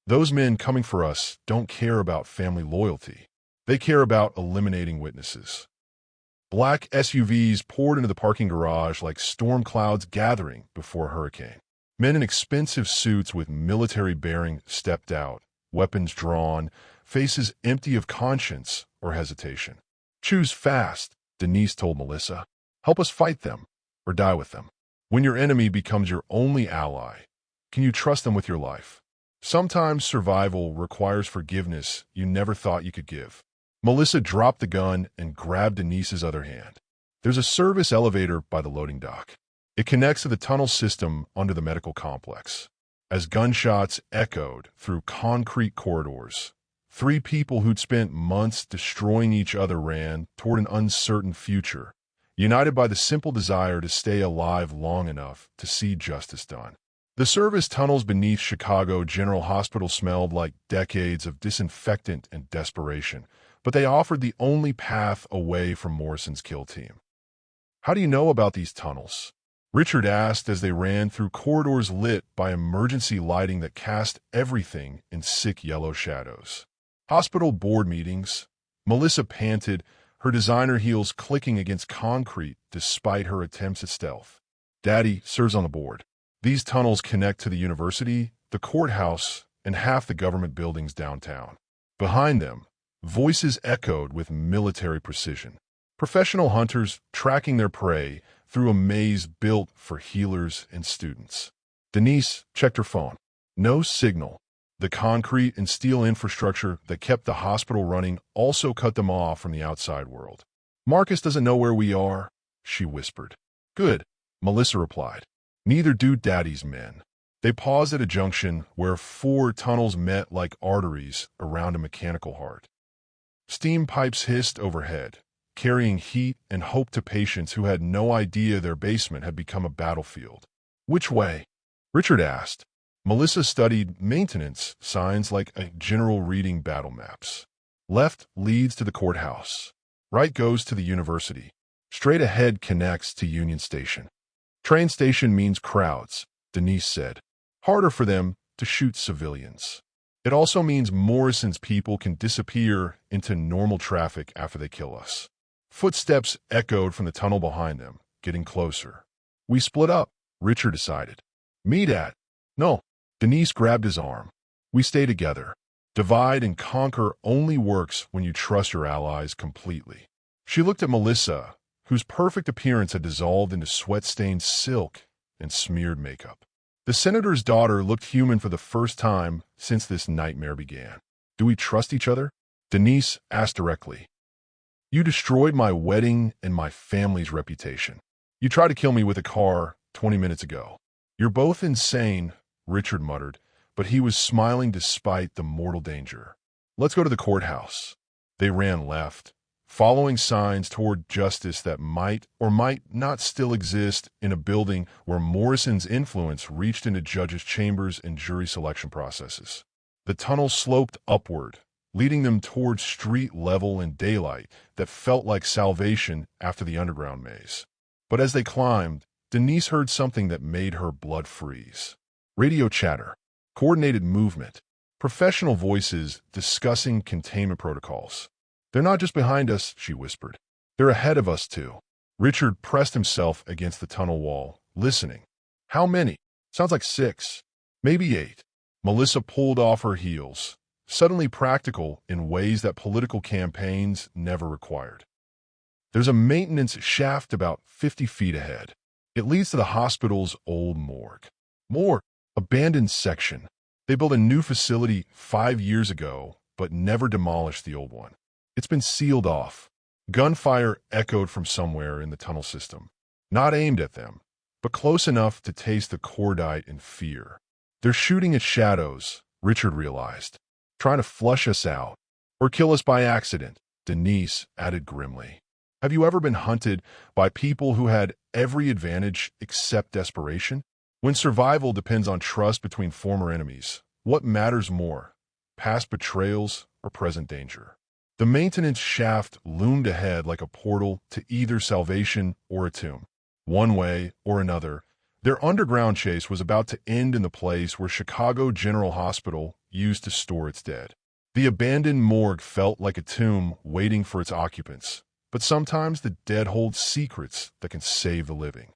Those men coming for us don't care about family loyalty. They care about eliminating witnesses. Black SUVs poured into the parking garage like storm clouds gathering before a hurricane. Men in expensive suits with military bearing stepped out, weapons drawn, faces empty of conscience or hesitation. Choose fast, Denise told Melissa. Help us fight them, or die with them. When your enemy becomes your only ally, can you trust them with your life? Sometimes survival requires forgiveness you never thought you could give. Melissa dropped the gun and grabbed Denise's other hand. There's a service elevator by the loading dock. It connects to the tunnel system under the medical complex. As gunshots echoed through concrete corridors, 3 people who'd spent months destroying each other ran toward an uncertain future, united by the simple desire to stay alive long enough to see justice done. The service tunnels beneath Chicago General Hospital smelled like decades of disinfectant and desperation, but they offered the only path away from Morrison's kill team. "How do you know about these tunnels?" Richard asked as they ran through corridors lit by emergency lighting that cast everything in sick yellow shadows. "Hospital board meetings," Melissa panted, her designer heels clicking against concrete despite her attempts at stealth. "Daddy serves on the board. These tunnels connect to the university, the courthouse, and half the government buildings downtown." Behind them, voices echoed with military precision. Professional hunters tracking their prey through a maze built for healers and students. Denise checked her phone. No signal. The concrete and steel infrastructure that kept the hospital running also cut them off from the outside world. "Marcus doesn't know where we are," she whispered. "Good," Melissa replied. "Neither do Daddy's men." They paused at a junction where 4 tunnels met like arteries around a mechanical heart. Steam pipes hissed overhead, carrying heat and hope to patients who had no idea their basement had become a battlefield. "Which way?" Richard asked. Melissa studied maintenance signs like a general reading battle maps. "Left leads to the courthouse. Right goes to the university. Straight ahead connects to Union Station." "Train station means crowds," Denise said. "Harder for them to shoot civilians. It also means Morrison's people can disappear into normal traffic after they kill us." Footsteps echoed from the tunnel behind them, getting closer. "We split up," Richard decided. "Meet at—" "No." Denise grabbed his arm. "We stay together. Divide and conquer only works when you trust your allies completely." She looked at Melissa, whose perfect appearance had dissolved into sweat-stained silk and smeared makeup. The senator's daughter looked human for the first time since this nightmare began. "Do we trust each other?" Denise asked directly. "You destroyed my wedding and my family's reputation. You tried to kill me with a car 20 minutes ago." "You're both insane," Richard muttered, but he was smiling despite the mortal danger. "Let's go to the courthouse." They ran left, following signs toward justice that might or might not still exist in a building where Morrison's influence reached into judges' chambers and jury selection processes. The tunnel sloped upward, leading them toward street level and daylight that felt like salvation after the underground maze. But as they climbed, Denise heard something that made her blood freeze. Radio chatter, coordinated movement, professional voices discussing containment protocols. "They're not just behind us," she whispered. "They're ahead of us, too." Richard pressed himself against the tunnel wall, listening. "How many?" "Sounds like 6. Maybe 8. Melissa pulled off her heels, suddenly practical in ways that political campaigns never required. "There's a maintenance shaft about 50 feet ahead. It leads to the hospital's old morgue." "More. Abandoned section. They built a new facility 5 years ago, but never demolished the old one. It's been sealed off." Gunfire echoed from somewhere in the tunnel system. Not aimed at them, but close enough to taste the cordite in fear. "They're shooting at shadows," Richard realized. "Trying to flush us out. Or kill us by accident," Denise added grimly. "Have you ever been hunted by people who had every advantage except desperation? When survival depends on trust between former enemies, what matters more, past betrayals or present danger?" The maintenance shaft loomed ahead like a portal to either salvation or a tomb. One way or another, their underground chase was about to end in the place where Chicago General Hospital used to store its dead. The abandoned morgue felt like a tomb waiting for its occupants, but sometimes the dead hold secrets that can save the living.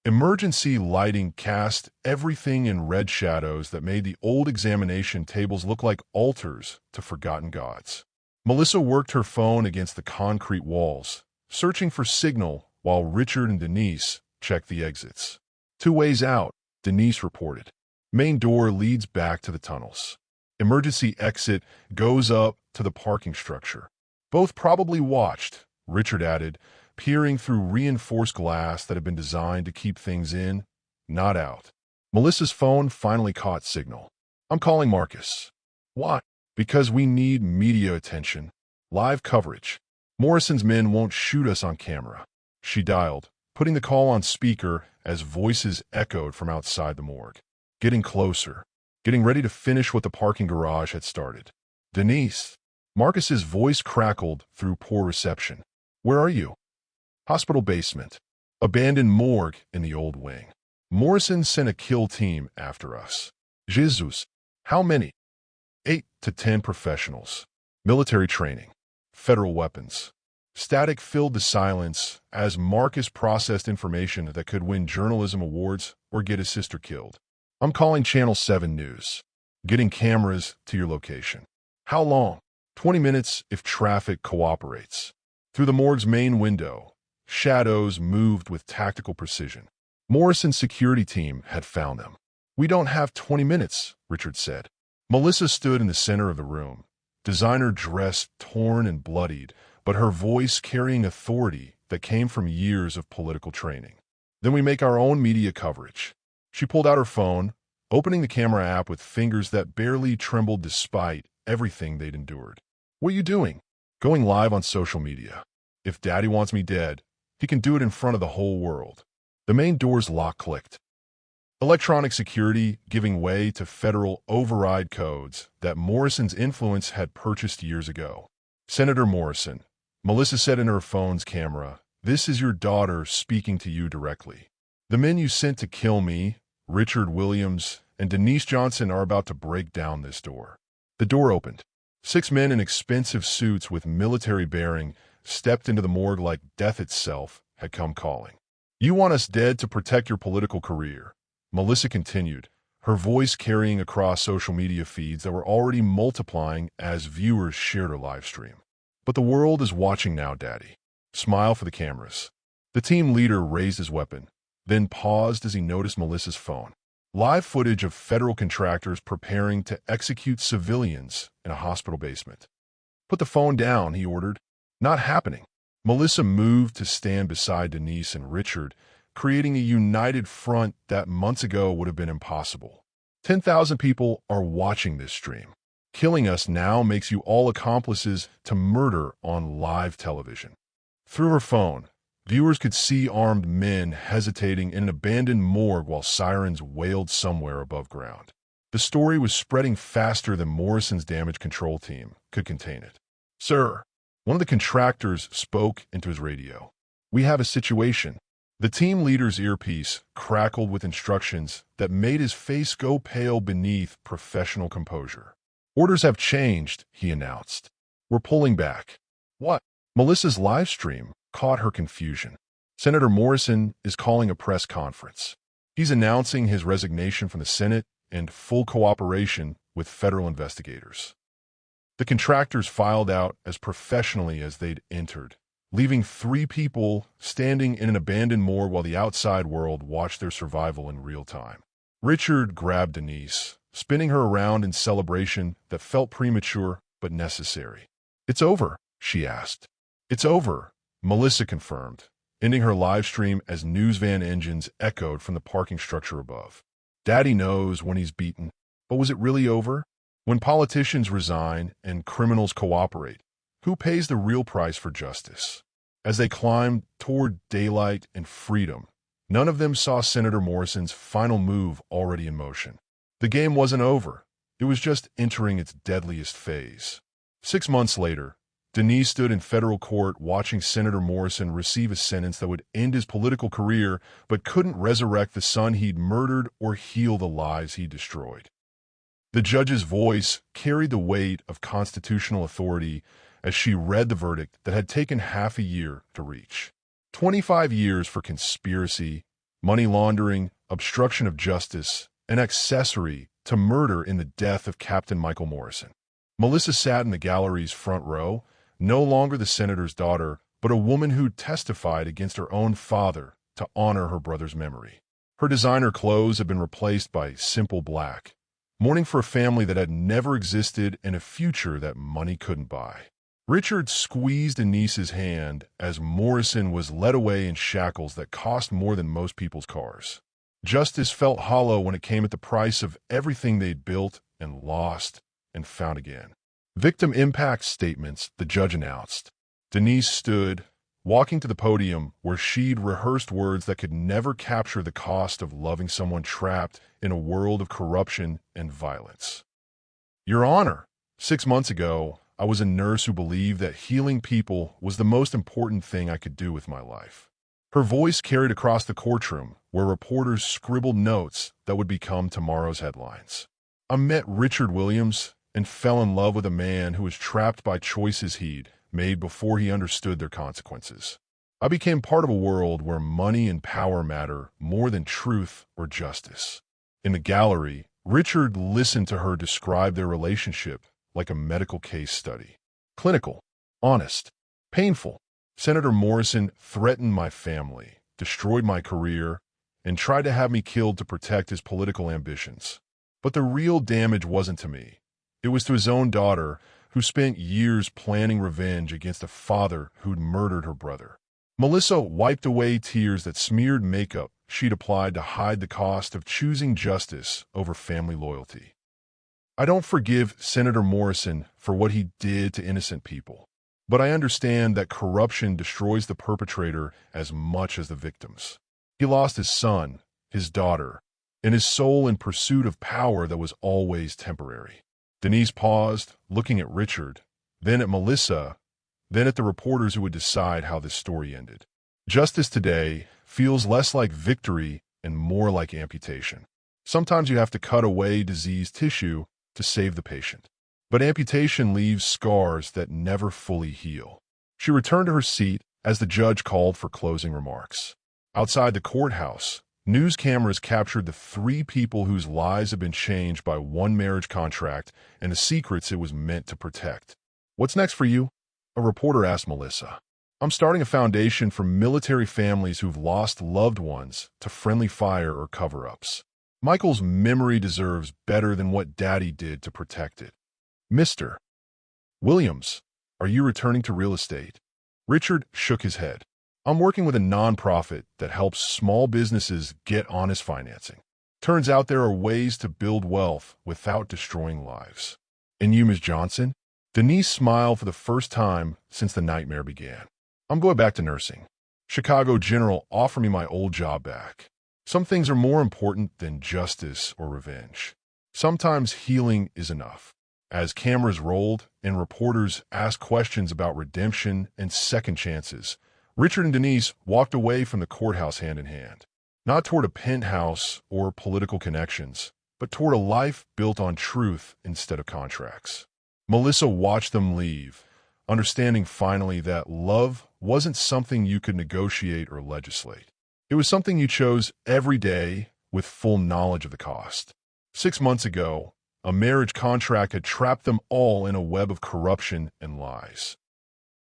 Emergency lighting cast everything in red shadows that made the old examination tables look like altars to forgotten gods. Melissa worked her phone against the concrete walls, searching for signal while Richard and Denise checked the exits. 2 ways out, Denise reported. Main door leads back to the tunnels. Emergency exit goes up to the parking structure. Both probably watched, Richard added, peering through reinforced glass that had been designed to keep things in, not out. Melissa's phone finally caught signal. "I'm calling Marcus." "Why?" "Because we need media attention. Live coverage. Morrison's men won't shoot us on camera." She dialed, putting the call on speaker as voices echoed from outside the morgue. getting closer, getting ready to finish what the parking garage had started. Denise. Marcus's voice crackled through poor reception. Where are you? Hospital basement. Abandoned morgue in the old wing. Morrison sent a kill team after us. Jesus. How many? 8 to 10 professionals. Military training. Federal weapons. Static filled the silence as Marcus processed information that could win journalism awards or get his sister killed. I'm calling Channel 7 News. Getting cameras to your location. How long? 20 minutes if traffic cooperates. Through the morgue's main window, shadows moved with tactical precision. Morrison's security team had found them. We don't have 20 minutes, Richard said. Melissa stood in the center of the room, designer dress torn and bloodied, but her voice carrying authority that came from years of political training. Then we make our own media coverage. She pulled out her phone, opening the camera app with fingers that barely trembled despite everything they'd endured. What are you doing? Going live on social media. If Daddy wants me dead, he can do it in front of the whole world. The main door's lock clicked. Electronic security giving way to federal override codes that Morrison's influence had purchased years ago. Senator Morrison, Melissa said in her phone's camera, this is your daughter speaking to you directly. The men you sent to kill me, Richard Williams and Denise Johnson, are about to break down this door. The door opened. 6 men in expensive suits with military bearing stepped into the morgue like death itself had come calling. You want us dead to protect your political career, Melissa continued, her voice carrying across social media feeds that were already multiplying as viewers shared her live stream. But the world is watching now, Daddy. Smile for the cameras. The team leader raised his weapon, then paused as he noticed Melissa's phone. Live footage of federal contractors preparing to execute civilians in a hospital basement. Put the phone down, he ordered. Not happening. Melissa moved to stand beside Denise and Richard, creating a united front that months ago would have been impossible. 10,000 people are watching this stream. Killing us now makes you all accomplices to murder on live television. Through her phone, viewers could see armed men hesitating in an abandoned morgue while sirens wailed somewhere above ground. The story was spreading faster than Morrison's damage control team could contain it. Sir, one of the contractors spoke into his radio. We have a situation. The team leader's earpiece crackled with instructions that made his face go pale beneath professional composure. Orders have changed, he announced. We're pulling back. What? Melissa's live stream caught her confusion. Senator Morrison is calling a press conference. He's announcing his resignation from the Senate and full cooperation with federal investigators. The contractors filed out as professionally as they'd entered, leaving 3 people standing in an abandoned morgue while the outside world watched their survival in real time. Richard grabbed Denise, spinning her around in celebration that felt premature but necessary. It's over, she asked. It's over, Melissa confirmed, ending her live stream as news van engines echoed from the parking structure above. Daddy knows when he's beaten, but was it really over? When politicians resign and criminals cooperate, who pays the real price for justice? As they climbed toward daylight and freedom, none of them saw Senator Morrison's final move already in motion. The game wasn't over. It was just entering its deadliest phase. 6 months later, Denise stood in federal court watching Senator Morrison receive a sentence that would end his political career but couldn't resurrect the son he'd murdered or heal the lives he destroyed. The judge's voice carried the weight of constitutional authority as she read the verdict that had taken half a year to reach. 25 years for conspiracy, money laundering, obstruction of justice, and accessory to murder in the death of Captain Michael Morrison. Melissa sat in the gallery's front row, no longer the senator's daughter, but a woman who testified against her own father to honor her brother's memory. Her designer clothes had been replaced by simple black, mourning for a family that had never existed and a future that money couldn't buy. Richard squeezed Denise's hand as Morrison was led away in shackles that cost more than most people's cars. Justice felt hollow when it came at the price of everything they'd built and lost and found again. Victim impact statements, the judge announced. Denise stood, walking to the podium where she'd rehearsed words that could never capture the cost of loving someone trapped in a world of corruption and violence. Your Honor, 6 months ago, I was a nurse who believed that healing people was the most important thing I could do with my life. Her voice carried across the courtroom, where reporters scribbled notes that would become tomorrow's headlines. I met Richard Williams and fell in love with a man who was trapped by choices he'd made before he understood their consequences. I became part of a world where money and power matter more than truth or justice. In the gallery, Richard listened to her describe their relationship like a medical case study. Clinical, honest, painful. Senator Morrison threatened my family, destroyed my career, and tried to have me killed to protect his political ambitions. But the real damage wasn't to me. It was to his own daughter, who spent years planning revenge against a father who'd murdered her brother. Melissa wiped away tears that smeared makeup she'd applied to hide the cost of choosing justice over family loyalty. I don't forgive Senator Morrison for what he did to innocent people, but I understand that corruption destroys the perpetrator as much as the victims. He lost his son, his daughter, and his soul in pursuit of power that was always temporary. Denise paused, looking at Richard, then at Melissa, then at the reporters who would decide how this story ended. Justice today feels less like victory and more like amputation. Sometimes you have to cut away diseased tissue to save the patient. But amputation leaves scars that never fully heal. She returned to her seat as the judge called for closing remarks. Outside the courthouse, news cameras captured the 3 people whose lives had been changed by one marriage contract and the secrets it was meant to protect. "What's next for you?" a reporter asked Melissa. "I'm starting a foundation for military families who've lost loved ones to friendly fire or cover-ups. Michael's memory deserves better than what Daddy did to protect it." "Mr. Williams, are you returning to real estate?" Richard shook his head. "I'm working with a nonprofit that helps small businesses get honest financing. Turns out there are ways to build wealth without destroying lives." "And you, Ms. Johnson?" Denise smiled for the first time since the nightmare began. "I'm going back to nursing. Chicago General offered me my old job back. Some things are more important than justice or revenge. Sometimes healing is enough." As cameras rolled and reporters asked questions about redemption and second chances, Richard and Denise walked away from the courthouse hand in hand, not toward a penthouse or political connections, but toward a life built on truth instead of contracts. Melissa watched them leave, understanding finally that love wasn't something you could negotiate or legislate. It was something you chose every day with full knowledge of the cost. 6 months ago, a marriage contract had trapped them all in a web of corruption and lies.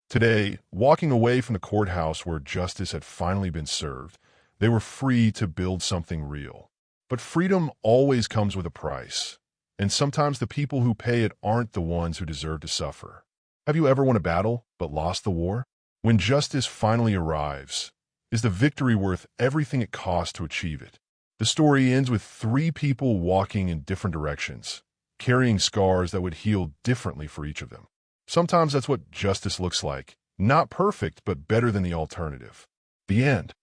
Today, walking away from the courthouse where justice had finally been served, they were free to build something real. But freedom always comes with a price, and sometimes the people who pay it aren't the ones who deserve to suffer. Have you ever won a battle but lost the war? When justice finally arrives, is the victory worth everything it cost to achieve it? The story ends with 3 people walking in different directions, carrying scars that would heal differently for each of them. Sometimes that's what justice looks like. Not perfect, but better than the alternative. The end.